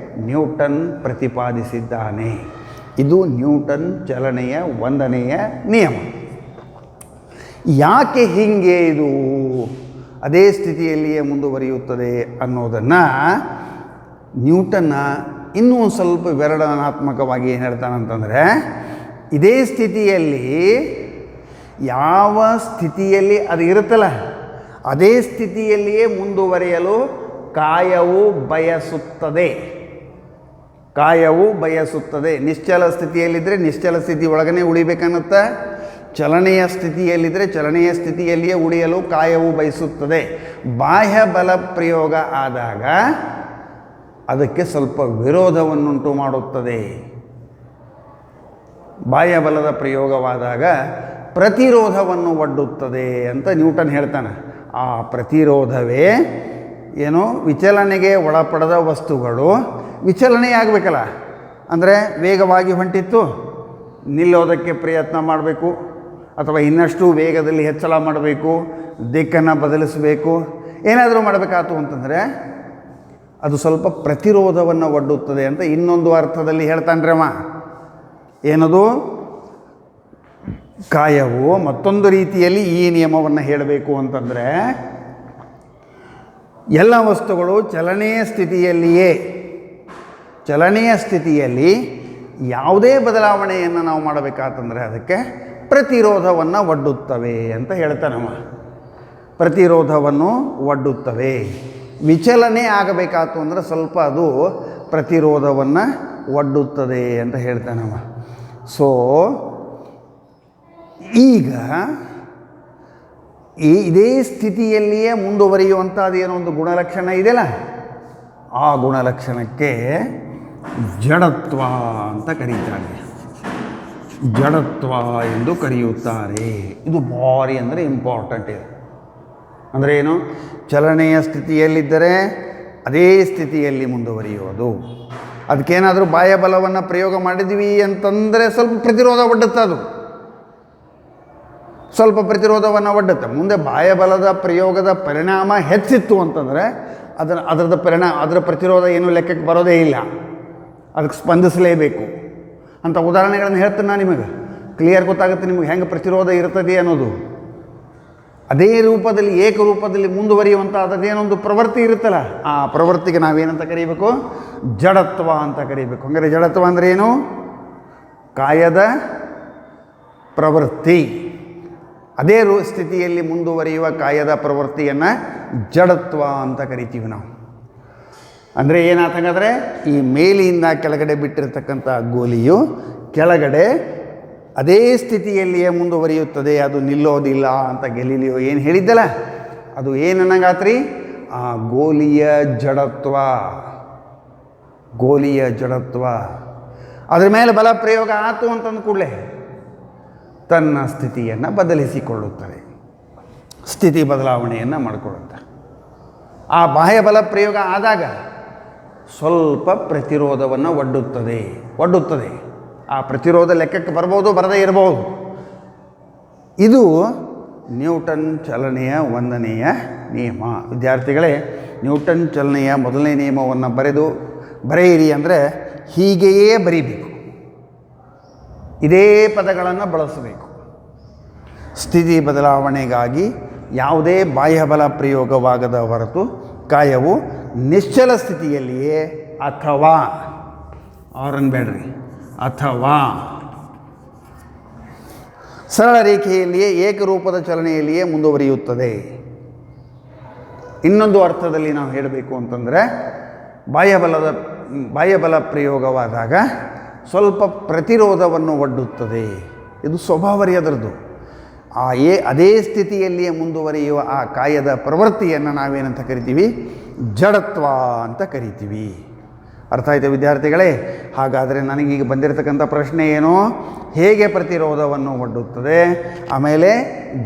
ನ್ಯೂಟನ್ ಪ್ರತಿಪಾದಿಸಿದ್ದಾನೆ. ಇದು ನ್ಯೂಟನ್ ಚಲನೆಯ 1ನೆಯ ನಿಯಮ. ಯಾಕೆ ಹೀಗೆ ಇದು ಅದೇ ಸ್ಥಿತಿಯಲ್ಲಿಯೇ ಮುಂದುವರಿಯುತ್ತದೆ ಅನ್ನೋದನ್ನು ನ್ಯೂಟನ್ನ ಇನ್ನೂ ಒಂದು ಸ್ವಲ್ಪ ವಿವರಣಾತ್ಮಕವಾಗಿ ಏನು ಹೇಳ್ತಾನಂತಂದರೆ, ಇದೇ ಸ್ಥಿತಿಯಲ್ಲಿ ಯಾವ ಸ್ಥಿತಿಯಲ್ಲಿ ಅದು ಇರುತ್ತಲ್ಲ ಅದೇ ಸ್ಥಿತಿಯಲ್ಲಿಯೇ ಮುಂದುವರಿಯಲು ಕಾಯವು ಬಯಸುತ್ತದೆ. ನಿಶ್ಚಲ ಸ್ಥಿತಿಯಲ್ಲಿದ್ದರೆ ನಿಶ್ಚಲ ಸ್ಥಿತಿ ಒಳಗನೆ ಉಳಿಬೇಕನ್ನುತ್ತಾ, ಚಲನೆಯ ಸ್ಥಿತಿಯಲ್ಲಿದ್ದರೆ ಚಲನೆಯ ಸ್ಥಿತಿಯಲ್ಲಿಯೇ ಉಳಿಯಲು ಕಾಯವು ಬಯಸುತ್ತದೆ. ಬಾಹ್ಯ ಬಲ ಪ್ರಯೋಗ ಆದಾಗ ಅದಕ್ಕೆ ಸ್ವಲ್ಪ ವಿರೋಧವನ್ನುಂಟು ಮಾಡುತ್ತದೆ. ಬಾಹ್ಯ ಬಲದ ಪ್ರಯೋಗವಾದಾಗ ಪ್ರತಿರೋಧವನ್ನು ಒಡ್ಡುತ್ತದೆ ಅಂತ ನ್ಯೂಟನ್ ಹೇಳ್ತಾನೆ. ಆ ಪ್ರತಿರೋಧವೇ ಏನೋ ವಿಚಲನೆಗೆ ಒಳಪಡದ ವಸ್ತುಗಳು ವಿಚಲನೆಯಾಗಬೇಕಲ್ಲ. ಅಂದರೆ ವೇಗವಾಗಿ ಹೊಂಟಿತ್ತು, ನಿಲ್ಲೋದಕ್ಕೆ ಪ್ರಯತ್ನ ಮಾಡಬೇಕು, ಅಥವಾ ಇನ್ನಷ್ಟು ವೇಗದಲ್ಲಿ ಹೆಚ್ಚಳ ಮಾಡಬೇಕು, ದಿಕ್ಕನ್ನು ಬದಲಿಸಬೇಕು, ಏನಾದರೂ ಮಾಡಬೇಕಾಯ್ತು ಅಂತಂದರೆ ಅದು ಸ್ವಲ್ಪ ಪ್ರತಿರೋಧವನ್ನು ಒಡ್ಡುತ್ತದೆ ಅಂತ ಇನ್ನೊಂದು ಅರ್ಥದಲ್ಲಿ ಹೇಳ್ತಾನ್ರಿ ಅವ. ಏನದು? ಕಾಯವು ಮತ್ತೊಂದು ರೀತಿಯಲ್ಲಿ ಈ ನಿಯಮವನ್ನು ಹೇಳಬೇಕು ಅಂತಂದರೆ, ಎಲ್ಲ ವಸ್ತುಗಳು ಚಲನೆಯ ಸ್ಥಿತಿಯಲ್ಲಿ ಯಾವುದೇ ಬದಲಾವಣೆಯನ್ನು ನಾವು ಮಾಡಬೇಕಾತಂದರೆ ಅದಕ್ಕೆ ಪ್ರತಿರೋಧವನ್ನು ಒಡ್ಡುತ್ತವೆ ಅಂತ ಹೇಳ್ತಾನವ. ಪ್ರತಿರೋಧವನ್ನು ಒಡ್ಡುತ್ತವೆ. ವಿಚಲನೆ ಆಗಬೇಕಾಯ್ತು ಅಂದರೆ ಸ್ವಲ್ಪ ಅದು ಪ್ರತಿರೋಧವನ್ನು ಒಡ್ಡುತ್ತದೆ ಅಂತ ಹೇಳ್ತಾನವ. ಸೊ ಈಗ ಇದೇ ಸ್ಥಿತಿಯಲ್ಲಿಯೇ ಮುಂದುವರಿಯುವಂಥದ್ದು ಏನೋ ಒಂದು ಗುಣಲಕ್ಷಣ ಇದೆಯಲ್ಲ, ಆ ಗುಣಲಕ್ಷಣಕ್ಕೆ ಜಡತ್ವ ಅಂತ ಕರೀತಾರೆ. ಜಡತ್ವ ಎಂದು ಕರೆಯುತ್ತಾರೆ. ಇದು ಭಾರಿ ಅಂದರೆ ಇಂಪಾರ್ಟೆಂಟ್. ಇದು ಅಂದರೆ ಏನು? ಚಲನೆಯ ಸ್ಥಿತಿಯಲ್ಲಿದ್ದರೆ ಅದೇ ಸ್ಥಿತಿಯಲ್ಲಿ ಮುಂದುವರಿಯೋದು. ಅದಕ್ಕೇನಾದರೂ ಬಾಹ್ಯ ಬಲವನ್ನು ಪ್ರಯೋಗ ಮಾಡಿದ್ವಿ ಅಂತಂದರೆ ಸ್ವಲ್ಪ ಪ್ರತಿರೋಧ ಒಡ್ಡುತ್ತೆ. ಅದು ಸ್ವಲ್ಪ ಪ್ರತಿರೋಧವನ್ನು ಒಡ್ಡುತ್ತೆ. ಮುಂದೆ ಬಾಹ್ಯ ಬಲದ ಪ್ರಯೋಗದ ಪರಿಣಾಮ ಹೆಚ್ಚಿತ್ತು ಅಂತಂದರೆ ಅದರ ಪ್ರತಿರೋಧ ಏನೂ ಲೆಕ್ಕಕ್ಕೆ ಬರೋದೇ ಇಲ್ಲ. ಅದಕ್ಕೆ ಸ್ಪಂದಿಸಲೇಬೇಕು ಅಂತ ಉದಾಹರಣೆಗಳನ್ನು ಹೇಳ್ತೀನಿ ನಾನು ನಿಮಗೆ. ಕ್ಲಿಯರ್ ಗೊತ್ತಾಗುತ್ತೆ ನಿಮಗೆ ಹೆಂಗೆ ಪ್ರತಿರೋಧ ಇರ್ತದೆ ಅನ್ನೋದು. ಅದೇ ರೂಪದಲ್ಲಿ ಏಕರೂಪದಲ್ಲಿ ಮುಂದುವರಿಯುವಂಥದ್ದೇನೊಂದು ಪ್ರವೃತ್ತಿ ಇರುತ್ತಲ್ಲ, ಆ ಪ್ರವೃತ್ತಿಗೆ ನಾವೇನಂತ ಕರೀಬೇಕು? ಜಡತ್ವ ಅಂತ ಕರೀಬೇಕು. ಹಂಗಾರೆ ಜಡತ್ವ ಅಂದರೆ ಏನು? ಕಾಯದ ಪ್ರವೃತ್ತಿ. ಅದೇ ಸ್ಥಿತಿಯಲ್ಲಿ ಮುಂದುವರಿಯುವ ಕಾಯದ ಪ್ರವೃತ್ತಿಯನ್ನು ಜಡತ್ವ ಅಂತ ಕರಿತೀವಿ ನಾವು. ಅಂದರೆ ಏನಾತಂಗಾದ್ರೆ ಈ ಮೇಲಿಂದ ಕೆಳಗಡೆ ಬಿಟ್ಟಿರ್ತಕ್ಕಂಥ ಗೋಲಿಯು ಕೆಳಗಡೆ ಅದೇ ಸ್ಥಿತಿಯಲ್ಲಿಯೇ ಮುಂದುವರಿಯುತ್ತದೆ, ಅದು ನಿಲ್ಲೋದಿಲ್ಲ ಅಂತ ಗೆಲೀಲಿಯೋ ಏನು ಹೇಳಿದ್ದಲ್ಲ, ಅದು ಏನನ್ನಂಗಾತ್ರಿ? ಆ ಗೋಲಿಯ ಜಡತ್ವ. ಗೋಲಿಯ ಜಡತ್ವ ಅದ್ರ ಮೇಲೆ ಬಲ ಪ್ರಯೋಗ ಆಯಿತು ಅಂತಂದ ಕೂಡಲೇ ತನ್ನ ಸ್ಥಿತಿಯನ್ನು ಬದಲಿಸಿಕೊಳ್ಳುತ್ತದೆ, ಸ್ಥಿತಿ ಬದಲಾವಣೆಯನ್ನು ಮಾಡಿಕೊಳ್ಳುತ್ತೆ. ಆ ಬಾಹ್ಯ ಬಲ ಪ್ರಯೋಗ ಆದಾಗ ಸ್ವಲ್ಪ ಪ್ರತಿರೋಧವನ್ನು ಒಡ್ಡುತ್ತದೆ. ಆ ಪ್ರತಿರೋಧ ಲೆಕ್ಕಕ್ಕೆ ಬರ್ಬೋದು, ಬರದೇ ಇರಬಹುದು. ಇದು ನ್ಯೂಟನ್ ಚಲನೆಯ 1ನೆಯ ನಿಯಮ. ವಿದ್ಯಾರ್ಥಿಗಳೇ, ನ್ಯೂಟನ್ ಚಲನೆಯ 1ನೇ ನಿಯಮವನ್ನು ಬರೆಯಿರಿ ಅಂದರೆ ಹೀಗೆಯೇ ಬರೀಬೇಕು. ಇದೇ ಪದಗಳನ್ನು ಬಳಸಬೇಕು. ಸ್ಥಿತಿ ಬದಲಾವಣೆಗಾಗಿ ಯಾವುದೇ ಬಾಹ್ಯಬಲ ಪ್ರಯೋಗವಾಗದ ಹೊರತು ಕಾಯವು ನಿಶ್ಚಲ ಸ್ಥಿತಿಯಲ್ಲಿಯೇ ಅಥವಾ ಅಥವಾ ಸರಳ ರೇಖೆಯಲ್ಲಿಯೇ ಏಕರೂಪದ ಚಲನೆಯಲ್ಲಿಯೇ ಮುಂದುವರಿಯುತ್ತದೆ. ಇನ್ನೊಂದು ಅರ್ಥದಲ್ಲಿ ನಾವು ಹೇಳಬೇಕು ಅಂತಂದರೆ ಬಾಹ್ಯಬಲ ಪ್ರಯೋಗವಾದಾಗ ಸ್ವಲ್ಪ ಪ್ರತಿರೋಧವನ್ನು ಒಡ್ಡುತ್ತದೆ. ಇದು ಸ್ವಭಾವರಿ ಅದರದ್ದು. ಅದೇ ಸ್ಥಿತಿಯಲ್ಲಿಯೇ ಮುಂದುವರಿಯುವ ಆ ಕಾಯದ ಪ್ರವೃತ್ತಿಯನ್ನು ನಾವೇನಂತ ಕರಿತೀವಿ? ಜಡತ್ವ ಅಂತ ಕರಿತೀವಿ. ಅರ್ಥ ಆಯಿತು ವಿದ್ಯಾರ್ಥಿಗಳೇ? ಹಾಗಾದರೆ ನನಗೀಗ ಬಂದಿರತಕ್ಕಂಥ ಪ್ರಶ್ನೆ ಏನು? ಹೇಗೆ ಪ್ರತಿರೋಧವನ್ನು ಒಡ್ಡುತ್ತದೆ, ಆಮೇಲೆ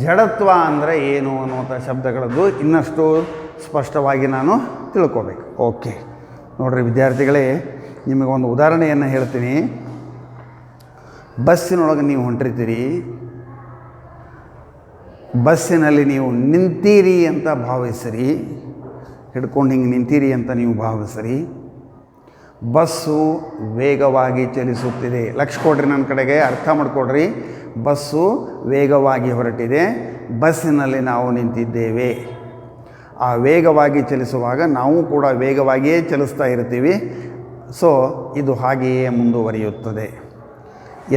ಜಡತ್ವ ಅಂದರೆ ಏನು ಅನ್ನುವಂಥ ಶಬ್ದಗಳದ್ದು ಇನ್ನಷ್ಟು ಸ್ಪಷ್ಟವಾಗಿ ನಾನು ತಿಳ್ಕೋಬೇಕು. ಓಕೆ, ನೋಡಿರಿ ವಿದ್ಯಾರ್ಥಿಗಳೇ, ನಿಮಗೊಂದು ಉದಾಹರಣೆಯನ್ನು ಹೇಳ್ತೀನಿ. ಬಸ್ಸಿನೊಳಗೆ ನೀವು ಹೊಂಟಿರ್ತೀರಿ. ಬಸ್ಸಿನಲ್ಲಿ ನೀವು ನಿಂತೀರಿ ಅಂತ ಭಾವಿಸಿರಿ, ಹಿಡ್ಕೊಂಡು ಹಿಂಗೆ ನಿಂತೀರಿ ಅಂತ ನೀವು ಭಾವಿಸಿರಿ. ಬಸ್ಸು ವೇಗವಾಗಿ ಚಲಿಸುತ್ತಿದೆ. ಲಕ್ಷ್ಯ ಕೊಡ್ರಿ, ನನ್ನ ಕಡೆಗೆ ಅರ್ಥ ಮಾಡಿಕೊಡ್ರಿ. ಬಸ್ಸು ವೇಗವಾಗಿ ಹೊರಟಿದೆ, ಬಸ್ಸಿನಲ್ಲಿ ನಾವು ನಿಂತಿದ್ದೇವೆ. ಆ ವೇಗವಾಗಿ ಚಲಿಸುವಾಗ ನಾವು ಕೂಡ ವೇಗವಾಗಿಯೇ ಚಲಿಸ್ತಾ ಇರ್ತೀವಿ. ಸೊ ಇದು ಹಾಗೆಯೇ ಮುಂದುವರಿಯುತ್ತದೆ.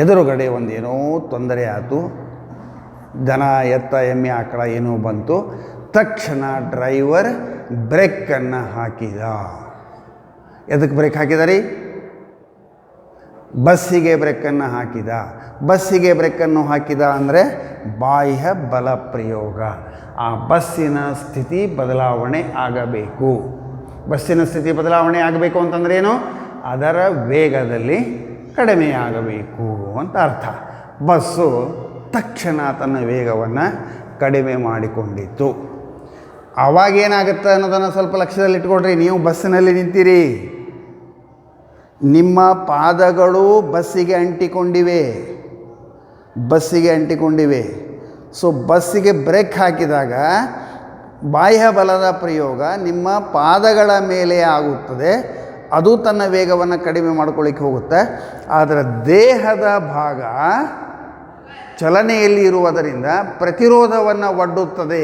ಎದುರುಗಡೆ ಒಂದೇನೋ ತೊಂದರೆ ಆಯಿತು, ದನ ಎತ್ತ ಎಮ್ಮೆ ಆಕಳ ಏನೋ ಬಂತು. ತಕ್ಷಣ ಡ್ರೈವರ್ ಬ್ರೇಕನ್ನು ಹಾಕಿದ. ಎದಕ್ಕೆ ಬ್ರೇಕ್ ಹಾಕಿದ ರೀ? ಬಸ್ಸಿಗೆ ಬ್ರೇಕನ್ನು ಹಾಕಿದ. ಬಸ್ಸಿಗೆ ಬ್ರೇಕನ್ನು ಹಾಕಿದ ಅಂದರೆ ಬಾಹ್ಯ ಬಲ ಪ್ರಯೋಗ. ಆ ಬಸ್ಸಿನ ಸ್ಥಿತಿ ಬದಲಾವಣೆ ಆಗಬೇಕು. ಬಸ್ಸಿನ ಸ್ಥಿತಿ ಬದಲಾವಣೆ ಆಗಬೇಕು ಅಂತಂದ್ರೆ ಏನು? ಅದರ ವೇಗದಲ್ಲಿ ಕಡಿಮೆ ಆಗಬೇಕು ಅಂತ ಅರ್ಥ. ಬಸ್ಸು ತಕ್ಷಣ ತನ್ನ ವೇಗವನ್ನು ಕಡಿಮೆ ಮಾಡಿಕೊಂಡಿತ್ತು. ಆವಾಗೇನಾಗುತ್ತೆ ಅನ್ನೋದನ್ನು ಸ್ವಲ್ಪ ಲಕ್ಷ್ಯದಲ್ಲಿಟ್ಕೊಳ್ರಿ. ನೀವು ಬಸ್ಸಿನಲ್ಲಿ ನಿಂತೀರಿ, ನಿಮ್ಮ ಪಾದಗಳು ಬಸ್ಸಿಗೆ ಅಂಟಿಕೊಂಡಿವೆ. ಸೊ ಬಸ್ಸಿಗೆ ಬ್ರೇಕ್ ಹಾಕಿದಾಗ ಬಾಹ್ಯ ಬಲದ ಪ್ರಯೋಗ ನಿಮ್ಮ ಪಾದಗಳ ಮೇಲೆ ಆಗುತ್ತದೆ. ಅದು ತನ್ನ ವೇಗವನ್ನು ಕಡಿಮೆ ಮಾಡ್ಕೊಳ್ಳಿಕ್ಕೆ ಹೋಗುತ್ತೆ. ಆದರೆ ದೇಹದ ಭಾಗ ಚಲನೆಯಲ್ಲಿ ಇರುವುದರಿಂದ ಪ್ರತಿರೋಧವನ್ನು ಒಡ್ಡುತ್ತದೆ.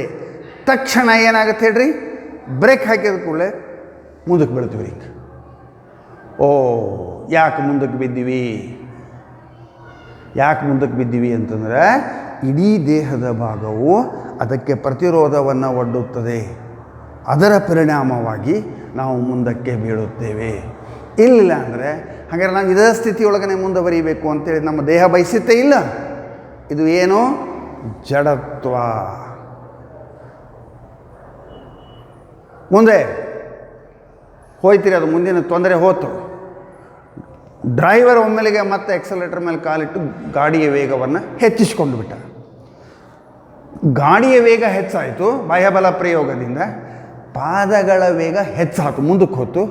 ತಕ್ಷಣ ಏನಾಗುತ್ತೆ ಹೇಳ್ರಿ? ಬ್ರೇಕ್ ಹಾಕಿದ ಕೂಡಲೇ ಮುಂದಕ್ಕೆ ಬೀಳ್ತೀವಿ ರೀ. ಯಾಕೆ ಮುಂದಕ್ಕೆ ಬಿದ್ದೀವಿ ಅಂತಂದರೆ ಇಡೀ ದೇಹದ ಭಾಗವು ಅದಕ್ಕೆ ಪ್ರತಿರೋಧವನ್ನು ಒಡ್ಡುತ್ತದೆ. ಅದರ ಪರಿಣಾಮವಾಗಿ ನಾವು ಮುಂದಕ್ಕೆ ಬೀಳುತ್ತೇವೆ. ಇಲ್ಲ ಅಂದರೆ ಹಾಗಾದ್ರೆ ನಾವು ಇದೇ ಸ್ಥಿತಿಯೊಳಗನೆ ಮುಂದುವರಿಬೇಕು ಅಂತೇಳಿ ನಮ್ಮ ದೇಹ ಬಯಸುತ್ತೆ ಇಲ್ಲ. ಇದು ಏನು? ಜಡತ್ವ. ಮುಂದೆ ಹೋಯ್ತೀರಿ, ಅದು ಮುಂದಿನ ತೊಂದರೆ ಹೋತು. ಡ್ರೈವರ್ ಒಮ್ಮೆಲೆಗೆ ಮತ್ತೆ ಎಕ್ಸಲೇಟರ್ ಮೇಲೆ ಕಾಲಿಟ್ಟು ಗಾಡಿಯ ವೇಗವನ್ನು ಹೆಚ್ಚಿಸಿಕೊಂಡು ಬಿಟ್ಟ. ಗಾಡಿಯ ವೇಗ ಹೆಚ್ಚಾಯಿತು ಬಾಹ್ಯಬಲ ಪ್ರಯೋಗದಿಂದ, ಪಾದಗಳ ವೇಗ ಹೆಚ್ಚಾಯಿತು, ಮುಂದಕ್ಕೆ ಹೋತು.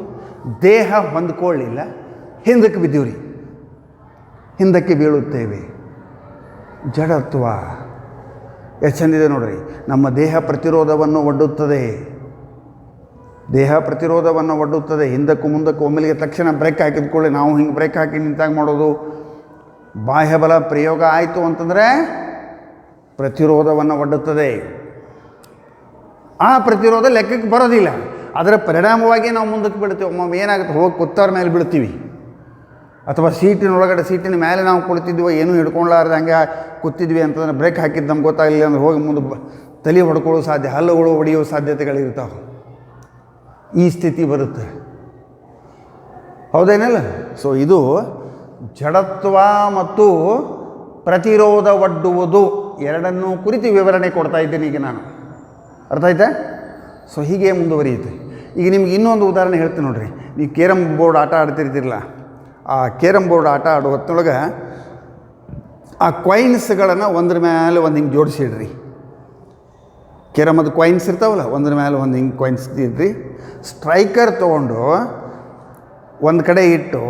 ದೇಹ ಹೊಂದ್ಕೊಳ್ಳಿಲ್ಲ, ಹಿಂದಕ್ಕೆ ಬಿದ್ದೀವ್ರಿ, ಹಿಂದಕ್ಕೆ ಬೀಳುತ್ತೇವೆ. ಜಡತ್ವ ಎಷ್ಟು ಚಂದಿದೆ ನೋಡ್ರಿ. ನಮ್ಮ ದೇಹ ಪ್ರತಿರೋಧವನ್ನು ಒಡ್ಡುತ್ತದೆ, ದೇಹ ಪ್ರತಿರೋಧವನ್ನು ಒಡ್ಡುತ್ತದೆ. ಹಿಂದಕ್ಕೂ ಮುಂದಕ್ಕೂ ಒಮ್ಮೆಲಿಗೆ ತಕ್ಷಣ ಬ್ರೇಕ್ ಹಾಕಿದ್ಕೊಳ್ಳಿ. ನಾವು ಹಿಂಗೆ ಬ್ರೇಕ್ ಹಾಕಿ ನಿಂತಾಗ ಮಾಡೋದು. ಬಾಹ್ಯಬಲ ಪ್ರಯೋಗ ಆಯಿತು ಅಂತಂದರೆ ಪ್ರತಿರೋಧವನ್ನು ಒಡ್ಡುತ್ತದೆ. ಆ ಪ್ರತಿರೋಧ ಲೆಕ್ಕಕ್ಕೆ ಬರೋದಿಲ್ಲ. ಅದರ ಪರಿಣಾಮವಾಗಿ ನಾವು ಮುಂದಕ್ಕೆ ಬೀಳ್ತೀವಿ. ಒಮ್ಮೊಮ್ಮೆ ಏನಾಗುತ್ತೆ, ಹೋಗಿ ಕುತ್ತವ್ರ ಮೇಲೆ ಬೀಳ್ತೀವಿ, ಅಥವಾ ಸೀಟಿನೊಳಗಡೆ ಸೀಟಿನ ಮೇಲೆ ನಾವು ಕುಳಿತಿದ್ವಿ, ಏನೂ ಹಿಡ್ಕೊಳ್ಳಾರ್ದು ಹಂಗೆ ಕೂತಿದ್ವಿ ಅಂತಂದ್ರೆ ಬ್ರೇಕ್ ಹಾಕಿದ್ದು ನಮ್ಗೆ ಗೊತ್ತಾಗಲಿಲ್ಲ ಅಂದ್ರೆ ಹೋಗಿ ಮುಂದೆ ತಲೆ ಹೊಡ್ಕೊಳ್ಳೋ ಸಾಧ್ಯ, ಹಲ್ಲುಗಳು ಹೊಡೆಯೋ ಸಾಧ್ಯತೆಗಳಿರ್ತಾವೆ. ಈ ಸ್ಥಿತಿ ಬರುತ್ತೆ, ಹೌದೇನಲ್ಲ? ಸೊ ಇದು ಜಡತ್ವ ಮತ್ತು ಪ್ರತಿರೋಧ ಒಡ್ಡುವುದು ಎರಡನ್ನೂ ಕುರಿತು ವಿವರಣೆ ಕೊಡ್ತಾ ಇದ್ದೀನಿ ಈಗ ನಾನು. ಅರ್ಥ ಆಯ್ತಾ? ಸೊ ಹೀಗೆ ಮುಂದುವರಿಯುತ್ತೆ. ಈಗ ನಿಮ್ಗೆ ಇನ್ನೊಂದು ಉದಾಹರಣೆ ಹೇಳ್ತೀನಿ ನೋಡಿರಿ. ನೀವು ಕೇರಮ್ ಬೋರ್ಡ್ ಆಟ ಆಡ್ತಿರ್ತಿರಲ್ಲ, ಆ ಕೇರಮ್ ಬೋರ್ಡ್ ಆಟ ಆಡೋ ಹೊತ್ತೊಳಗೆ ಆ ಕಾಯಿನ್ಸ್ಗಳನ್ನು ಒಂದ್ರ ಮೇಲೆ ಒಂದು ಹಿಂಗೆ ಜೋಡಿಸಿಡ್ರಿ. ಕೇರಮದು ಕಾಯಿನ್ಸ್ ಇರ್ತಾವಲ್ಲ, ಒಂದ್ರ ಮೇಲೆ ಒಂದು ಹಿಂಗೆ ಕಾಯಿನ್ಸ್ ಇಡ್ರಿ. ಸ್ಟ್ರೈಕರ್ ತೊಗೊಂಡು ಒಂದು ಕಡೆ ಇಟ್ಟು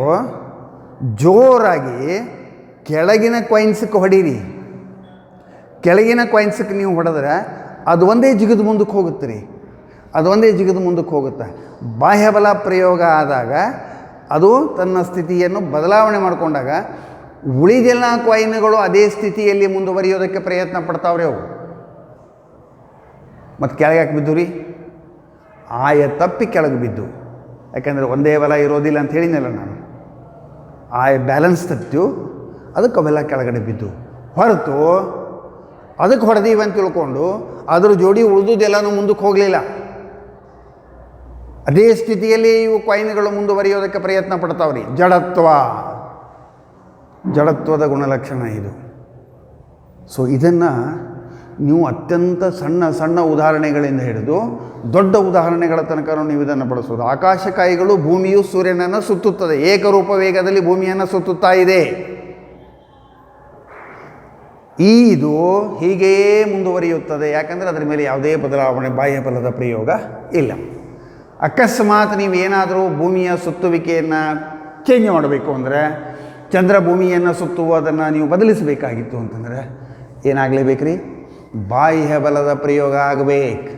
ಜೋರಾಗಿ ಕೆಳಗಿನ ಕಾಯಿನ್ಸಕ್ಕೆ ಹೊಡೀರಿ. ಕೆಳಗಿನ ಕಾಯಿನ್ಸಕ್ಕೆ ನೀವು ಹೊಡೆದ್ರೆ ಅದು ಒಂದೇ ಜಿಗಿದು ಮುಂದಕ್ಕೆ ಹೋಗುತ್ತೆ ರೀ, ಅದು ಒಂದೇ ಜಿಗಿದು ಮುಂದಕ್ಕೆ ಹೋಗುತ್ತೆ. ಬಾಹ್ಯಬಲ ಪ್ರಯೋಗ ಆದಾಗ ಅದು ತನ್ನ ಸ್ಥಿತಿಯನ್ನು ಬದಲಾವಣೆ ಮಾಡಿಕೊಂಡಾಗ ಉಳಿದೆಲ್ಲ ಕಾಯಿನ್ಗಳು ಅದೇ ಸ್ಥಿತಿಯಲ್ಲಿ ಮುಂದುವರಿಯೋದಕ್ಕೆ ಪ್ರಯತ್ನ ಪಡ್ತಾವ್ರಿ ಅವು. ಮತ್ತು ಕೆಳಗೆ ಯಾಕೆ ಬಿದ್ದು ರೀ? ಆಯ ತಪ್ಪಿ ಕೆಳಗೆ ಬಿದ್ದು. ಯಾಕೆಂದರೆ ಒಂದೇ ಬಲ ಇರೋದಿಲ್ಲ ಅಂತ ಹೇಳಿದ್ನಲ್ಲ ನಾನು. ಆಯ ಬ್ಯಾಲೆನ್ಸ್ ತಪ್ಪಿತು, ಅದಕ್ಕೆ ಅವೆಲ್ಲ ಕೆಳಗಡೆ ಬಿದ್ದು. ಹೊರತು ಅದಕ್ಕೆ ಹೊಡೆದೀವಿ ಅಂತ ತಿಳ್ಕೊಂಡು ಅದ್ರ ಜೋಡಿ ಉಳಿದುದೆಲ್ಲನೂ ಮುಂದಕ್ಕೆ ಹೋಗಲಿಲ್ಲ. ಅದೇ ಸ್ಥಿತಿಯಲ್ಲಿ ಇವು ಕಾಯಿನ್ಗಳು ಮುಂದುವರಿಯೋದಕ್ಕೆ ಪ್ರಯತ್ನ ಪಡ್ತಾವ್ರಿ. ಜಡತ್ವ, ಜಡತ್ವದ ಗುಣಲಕ್ಷಣ ಇದು. ಸೊ ಇದನ್ನು ನೀವು ಅತ್ಯಂತ ಸಣ್ಣ ಸಣ್ಣ ಉದಾಹರಣೆಗಳಿಂದ ಹಿಡಿದು ದೊಡ್ಡ ಉದಾಹರಣೆಗಳ ತನಕ ನೀವು ಇದನ್ನು ಬಳಸೋದು. ಆಕಾಶಕಾಯಿಗಳು ಭೂಮಿಯು ಸೂರ್ಯನನ್ನು ಸುತ್ತುತ್ತದೆ, ಏಕರೂಪ ವೇಗದಲ್ಲಿ ಭೂಮಿಯನ್ನು ಸುತ್ತುತ್ತಾ ಇದೆ. ಇದು ಹೀಗೆಯೇ ಮುಂದುವರಿಯುತ್ತದೆ. ಯಾಕಂದರೆ ಅದರ ಮೇಲೆ ಯಾವುದೇ ಬದಲಾವಣೆ, ಬಾಹ್ಯಬಲದ ಪ್ರಯೋಗ ಇಲ್ಲ. ಅಕಸ್ಮಾತ್ ನೀವು ಏನಾದರೂ ಭೂಮಿಯ ಸುತ್ತುವಿಕೆಯನ್ನು ಚೇಂಜ್ ಮಾಡಬೇಕು ಅಂದರೆ, ಚಂದ್ರ ಭೂಮಿಯನ್ನು ಸುತ್ತುವುದನ್ನು ನೀವು ಬದಲಿಸಬೇಕಾಗಿತ್ತು ಅಂತಂದರೆ ಏನಾಗಲೇಬೇಕು ರೀ? ಬಾಹ್ಯಬಲದ ಪ್ರಯೋಗ ಆಗಬೇಕು.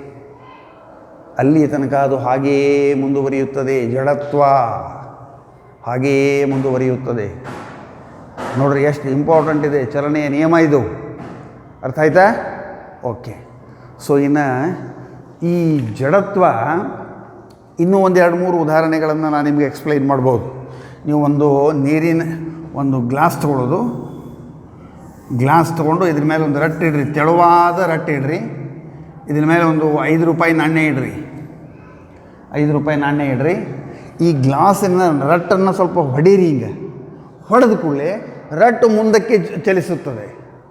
ಅಲ್ಲಿ ತನಕ ಅದು ಹಾಗೆಯೇ ಮುಂದುವರಿಯುತ್ತದೆ. ಜಡತ್ವ ಹಾಗೆಯೇ ಮುಂದುವರಿಯುತ್ತದೆ. ನೋಡ್ರಿ ಎಷ್ಟು ಇಂಪಾರ್ಟೆಂಟ್ ಇದೆ ಚಲನೆಯ ನಿಯಮ ಇದು. ಅರ್ಥ ಆಯ್ತಾ? ಓಕೆ. ಸೊ ಇನ್ನು ಈ ಜಡತ್ವ ಇನ್ನೂ ಒಂದು 2-3 ಉದಾಹರಣೆಗಳನ್ನು ನಾನು ನಿಮಗೆ ಎಕ್ಸ್ಪ್ಲೈನ್ ಮಾಡ್ಬೋದು. ನೀವು ಒಂದು ನೀರಿನ ಒಂದು ಗ್ಲಾಸ್ ತೊಗೊಳ್ಳೋದು, ಗ್ಲಾಸ್ ತೊಗೊಂಡು ಇದ್ರ ಮೇಲೆ ಒಂದು ರಟ್ಟು ಇಡ್ರಿ, ತೆಳುವಾದ ರಟ್ಟು ಇಡ್ರಿ. ಇದ್ರ ಮೇಲೆ ಒಂದು 5 ರೂಪಾಯಿ ನಾಣ್ಯ ಇಡ್ರಿ, 5 ರೂಪಾಯಿ ನಾಣ್ಯ ಇಡ್ರಿ. ಈ ಗ್ಲಾಸಿನ ರಟ್ಟನ್ನು ಸ್ವಲ್ಪ ಹೊಡೀರಿ. ಹಿಂಗೆ ಹೊಡೆದ ಕೂಡಲೇ ರಟ್ಟು ಮುಂದಕ್ಕೆ ಚಲಿಸುತ್ತದೆ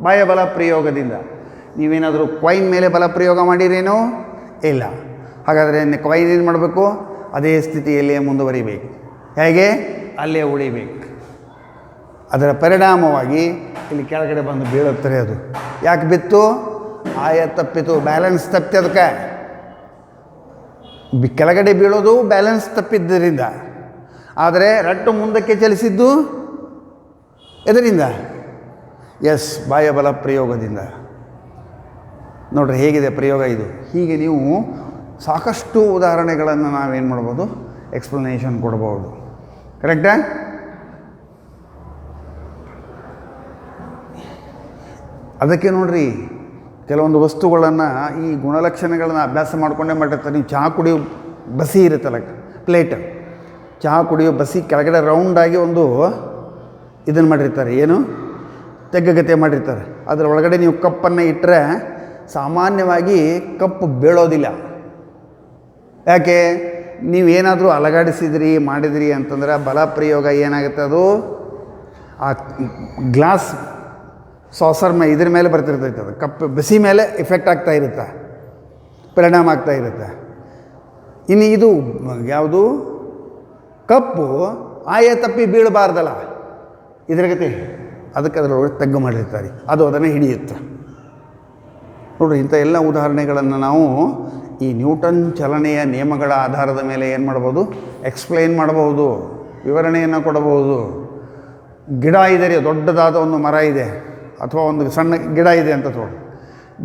ಬಾಹ್ಯಬಲ ಪ್ರಯೋಗದಿಂದ. ನೀವೇನಾದರೂ ಕಾಯಿನ್ ಮೇಲೆ ಬಲ ಪ್ರಯೋಗ ಮಾಡಿರೇನೋ? ಇಲ್ಲ. ಹಾಗಾದರೆ ಕಾಯಿನ್ ಏನು ಮಾಡಬೇಕು? ಅದೇ ಸ್ಥಿತಿಯಲ್ಲಿಯೇ ಮುಂದುವರಿಬೇಕು. ಹೇಗೆ? ಅಲ್ಲೇ ಉಳಿಬೇಕು. ಅದರ ಪರಿಣಾಮವಾಗಿ ಇಲ್ಲಿ ಕೆಳಗಡೆ ಬಂದು ಬೀಳುತ್ತದೆ. ಅದು ಯಾಕೆ ಬಿತ್ತು? ಆಯ ತಪ್ಪಿತು, ಬ್ಯಾಲೆನ್ಸ್ ತಪ್ಪಿತು. ಅದಕ್ಕೆ ಕೆಳಗಡೆ ಬೀಳೋದು ಬ್ಯಾಲೆನ್ಸ್ ತಪ್ಪಿದ್ದರಿಂದ. ಆದರೆ ರಟ್ಟು ಮುಂದಕ್ಕೆ ಚಲಿಸಿದ್ದು ಎದರಿಂದ? ಎಸ್, ಬಾಹ್ಯಬಲ ಪ್ರಯೋಗದಿಂದ. ನೋಡ್ರಿ ಹೇಗಿದೆ ಪ್ರಯೋಗ ಇದು. ಹೀಗೆ ನೀವು ಸಾಕಷ್ಟು ಉದಾಹರಣೆಗಳನ್ನು ನಾವೇನು ಮಾಡ್ಬೋದು? ಎಕ್ಸ್ಪ್ಲನೇಷನ್ ಕೊಡ್ಬೋದು. ಕರೆಕ್ಟಾ? ಅದಕ್ಕೆ ನೋಡ್ರಿ, ಕೆಲವೊಂದು ವಸ್ತುಗಳನ್ನು ಈ ಗುಣಲಕ್ಷಣಗಳನ್ನು ಅಭ್ಯಾಸ ಮಾಡಿಕೊಂಡೇ ಮಾಡಿರ್ತಾರೆ. ನೀವು ಚಹಾ ಕುಡಿಯೋ ಬಸಿ ಇರುತ್ತಲ್ಲ, ಪ್ಲೇಟ್, ಚಹಾ ಕುಡಿಯೋ ಬಸಿ ಕೆಳಗಡೆ ರೌಂಡಾಗಿ ಒಂದು ಇದನ್ನು ಮಾಡಿರ್ತಾರೆ, ಏನು ತೆಗ್ಗಗತೆ ಮಾಡಿರ್ತಾರೆ. ಅದರ ಒಳಗಡೆ ನೀವು ಕಪ್ಪನ್ನು ಇಟ್ಟರೆ ಸಾಮಾನ್ಯವಾಗಿ ಕಪ್ಪು ಬೀಳೋದಿಲ್ಲ. ಯಾಕೆ ನೀವೇನಾದರೂ ಅಲಗಾಡಿಸಿದ್ರಿ ಮಾಡಿದ್ರಿ ಅಂತಂದ್ರೆ ಬಲ ಪ್ರಯೋಗ ಏನಾಗುತ್ತೆ, ಅದು ಆ ಗ್ಲಾಸ್ ಸಾಸರ್ ಇದ್ರ ಮೇಲೆ ಬರ್ತಿರ್ತೈತೆ, ಅದು ಕಪ್ ಬಿಸಿ ಮೇಲೆ ಎಫೆಕ್ಟ್ ಆಗ್ತಾ ಇರುತ್ತೆ, ಪರಿಣಾಮ ಆಗ್ತಾ ಇರುತ್ತೆ. ಇನ್ನು ಇದು ಯಾವುದು ಕಪ್ಪು ಆಯೆ ತಪ್ಪಿ ಬೀಳಬಾರ್ದಲ್ಲ, ಇದ್ರ ಗತಿ ಅದಕ್ಕೆ ಅದರೊಳಗೆ ತಗ್ಗು ಮಾಡಿರ್ತಾರೆ, ಅದು ಅದನ್ನು ಹಿಡಿಯುತ್ತೆ. ನೋಡಿರಿ, ಇಂಥ ಎಲ್ಲ ಉದಾಹರಣೆಗಳನ್ನು ನಾವು ಈ ನ್ಯೂಟನ್ ಚಲನೆಯ ನಿಯಮಗಳ ಆಧಾರದ ಮೇಲೆ ಏನು ಮಾಡ್ಬೋದು, ಎಕ್ಸ್ಪ್ಲೈನ್ ಮಾಡಬಹುದು, ವಿವರಣೆಯನ್ನು ಕೊಡಬಹುದು. ಗಿಡ ಇದೆ ರೀ, ದೊಡ್ಡದಾದ ಒಂದು ಮರ ಇದೆ ಅಥವಾ ಒಂದು ಸಣ್ಣ ಗಿಡ ಇದೆ ಅಂತ ತೋಳಿ,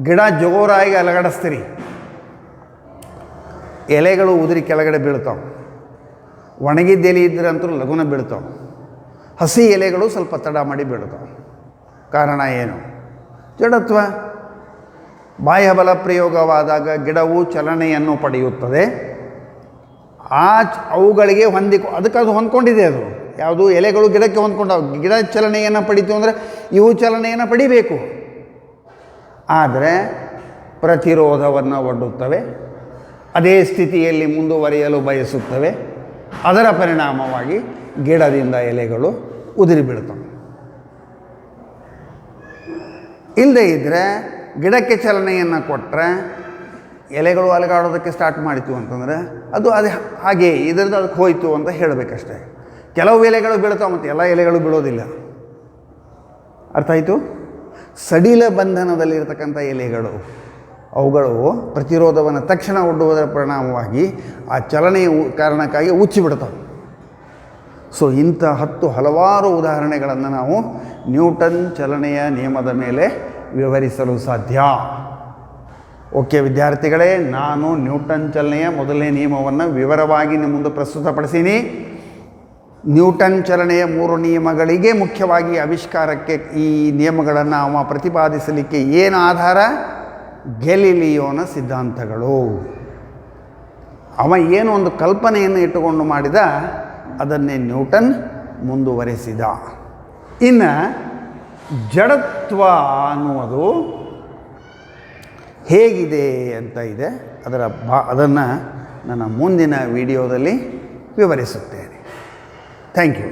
ಗಿಡ ಜೋರಾಗಿ ಅಲಗಡಿಸ್ತೀರಿ, ಎಲೆಗಳು ಉದುರಿ ಕೆಳಗಡೆ ಬೀಳ್ತಾವೆ. ಒಣಗಿದ್ದ ಎಲೆ ಇದ್ರಂತೂ ಲಘುನ ಬೀಳ್ತಾವೆ, ಹಸಿ ಎಲೆಗಳು ಸ್ವಲ್ಪ ತಡ ಮಾಡಿ ಬೀಳ್ತಾವೆ. ಕಾರಣ ಏನು? ಜಡತ್ವ. ಬಾಹ್ಯ ಬಲ ಪ್ರಯೋಗವಾದಾಗ ಗಿಡವು ಚಲನೆಯನ್ನು ಪಡೆಯುತ್ತದೆ. ಅವುಗಳಿಗೆ ಅದಕ್ಕೆ ಅದು ಹೊಂದ್ಕೊಂಡಿದೆ. ಅದು ಯಾವುದು, ಎಲೆಗಳು ಗಿಡಕ್ಕೆ ಹೊಂದ್ಕೊಂಡವು. ಗಿಡ ಚಲನೆಯನ್ನು ಪಡೀತು ಅಂದರೆ ಇವು ಚಲನೆಯನ್ನು ಪಡಿಬೇಕು. ಆದರೆ ಪ್ರತಿರೋಧವನ್ನು ಒಡ್ಡುತ್ತವೆ, ಅದೇ ಸ್ಥಿತಿಯಲ್ಲಿ ಮುಂದುವರಿಯಲು ಬಯಸುತ್ತವೆ. ಅದರ ಪರಿಣಾಮವಾಗಿ ಗಿಡದಿಂದ ಎಲೆಗಳು ಉದುರಿ ಬೀಳ್ತವೆ. ಇಲ್ಲದೇ ಇದ್ದರೆ ಗಿಡಕ್ಕೆ ಚಲನೆಯನ್ನು ಕೊಟ್ಟರೆ ಎಲೆಗಳು ಅಲಗಾಡೋದಕ್ಕೆ ಸ್ಟಾರ್ಟ್ ಮಾಡಿತು ಅಂತಂದರೆ ಅದು ಹಾಗೆ ಇದರದ್ದು ಅದಕ್ಕೆ ಹೋಯಿತು ಅಂತ ಹೇಳಬೇಕಷ್ಟೇ. ಕೆಲವು ಎಲೆಗಳು ಬೀಳ್ತಾವೆ ಮತ್ತು ಎಲ್ಲ ಎಲೆಗಳು ಬೀಳೋದಿಲ್ಲ. ಅರ್ಥ ಆಯಿತು? ಸಡಿಲ ಬಂಧನದಲ್ಲಿರ್ತಕ್ಕಂಥ ಎಲೆಗಳು ಅವುಗಳು ಪ್ರತಿರೋಧವನ್ನು ತಕ್ಷಣ ಒಡ್ಡುವುದರ ಪರಿಣಾಮವಾಗಿ ಆ ಚಲನೆಯ ಕಾರಣಕ್ಕಾಗಿ ಉಚ್ಚಿಬಿಡ್ತವೆ. ಸೊ ಇಂಥ ಹಲವಾರು ಉದಾಹರಣೆಗಳನ್ನು ನಾವು ನ್ಯೂಟನ್ ಚಲನೆಯ ನಿಯಮದ ಮೇಲೆ ವಿವರಿಸಲು ಸಾಧ್ಯ. ಓಕೆ ವಿದ್ಯಾರ್ಥಿಗಳೇ, ನಾನು ನ್ಯೂಟನ್ ಚಲನೆಯ ಮೊದಲನೇ ನಿಯಮವನ್ನು ವಿವರವಾಗಿ ನಿಮ್ಮ ಮುಂದೆ ಪ್ರಸ್ತುತಪಡಿಸೀನಿ. ನ್ಯೂಟನ್ ಚಲನೆಯ 3 ನಿಯಮಗಳಿಗೆ ಮುಖ್ಯವಾಗಿ ಆವಿಷ್ಕಾರಕ್ಕೆ ಈ ನಿಯಮಗಳನ್ನು ಅವ ಪ್ರತಿಪಾದಿಸಲಿಕ್ಕೆ ಏನು ಆಧಾರ? ಗ್ಯಾಲಿಲಿಯೋನ ಸಿದ್ಧಾಂತಗಳು. ಅವ ಏನು ಒಂದು ಕಲ್ಪನೆಯನ್ನು ಇಟ್ಟುಕೊಂಡು ಮಾಡಿದ, ಅದನ್ನೇ ನ್ಯೂಟನ್ ಮುಂದುವರೆಸಿದ. ಇನ್ನು ಜಡತ್ವ ಅನ್ನುವುದು ಹೇಗಿದೆ ಅಂತ ಇದೆ, ಅದನ್ನು ನನ್ನ ಮುಂದಿನ ವಿಡಿಯೋದಲ್ಲಿ ವಿವರಿಸುತ್ತೇನೆ. Thank you.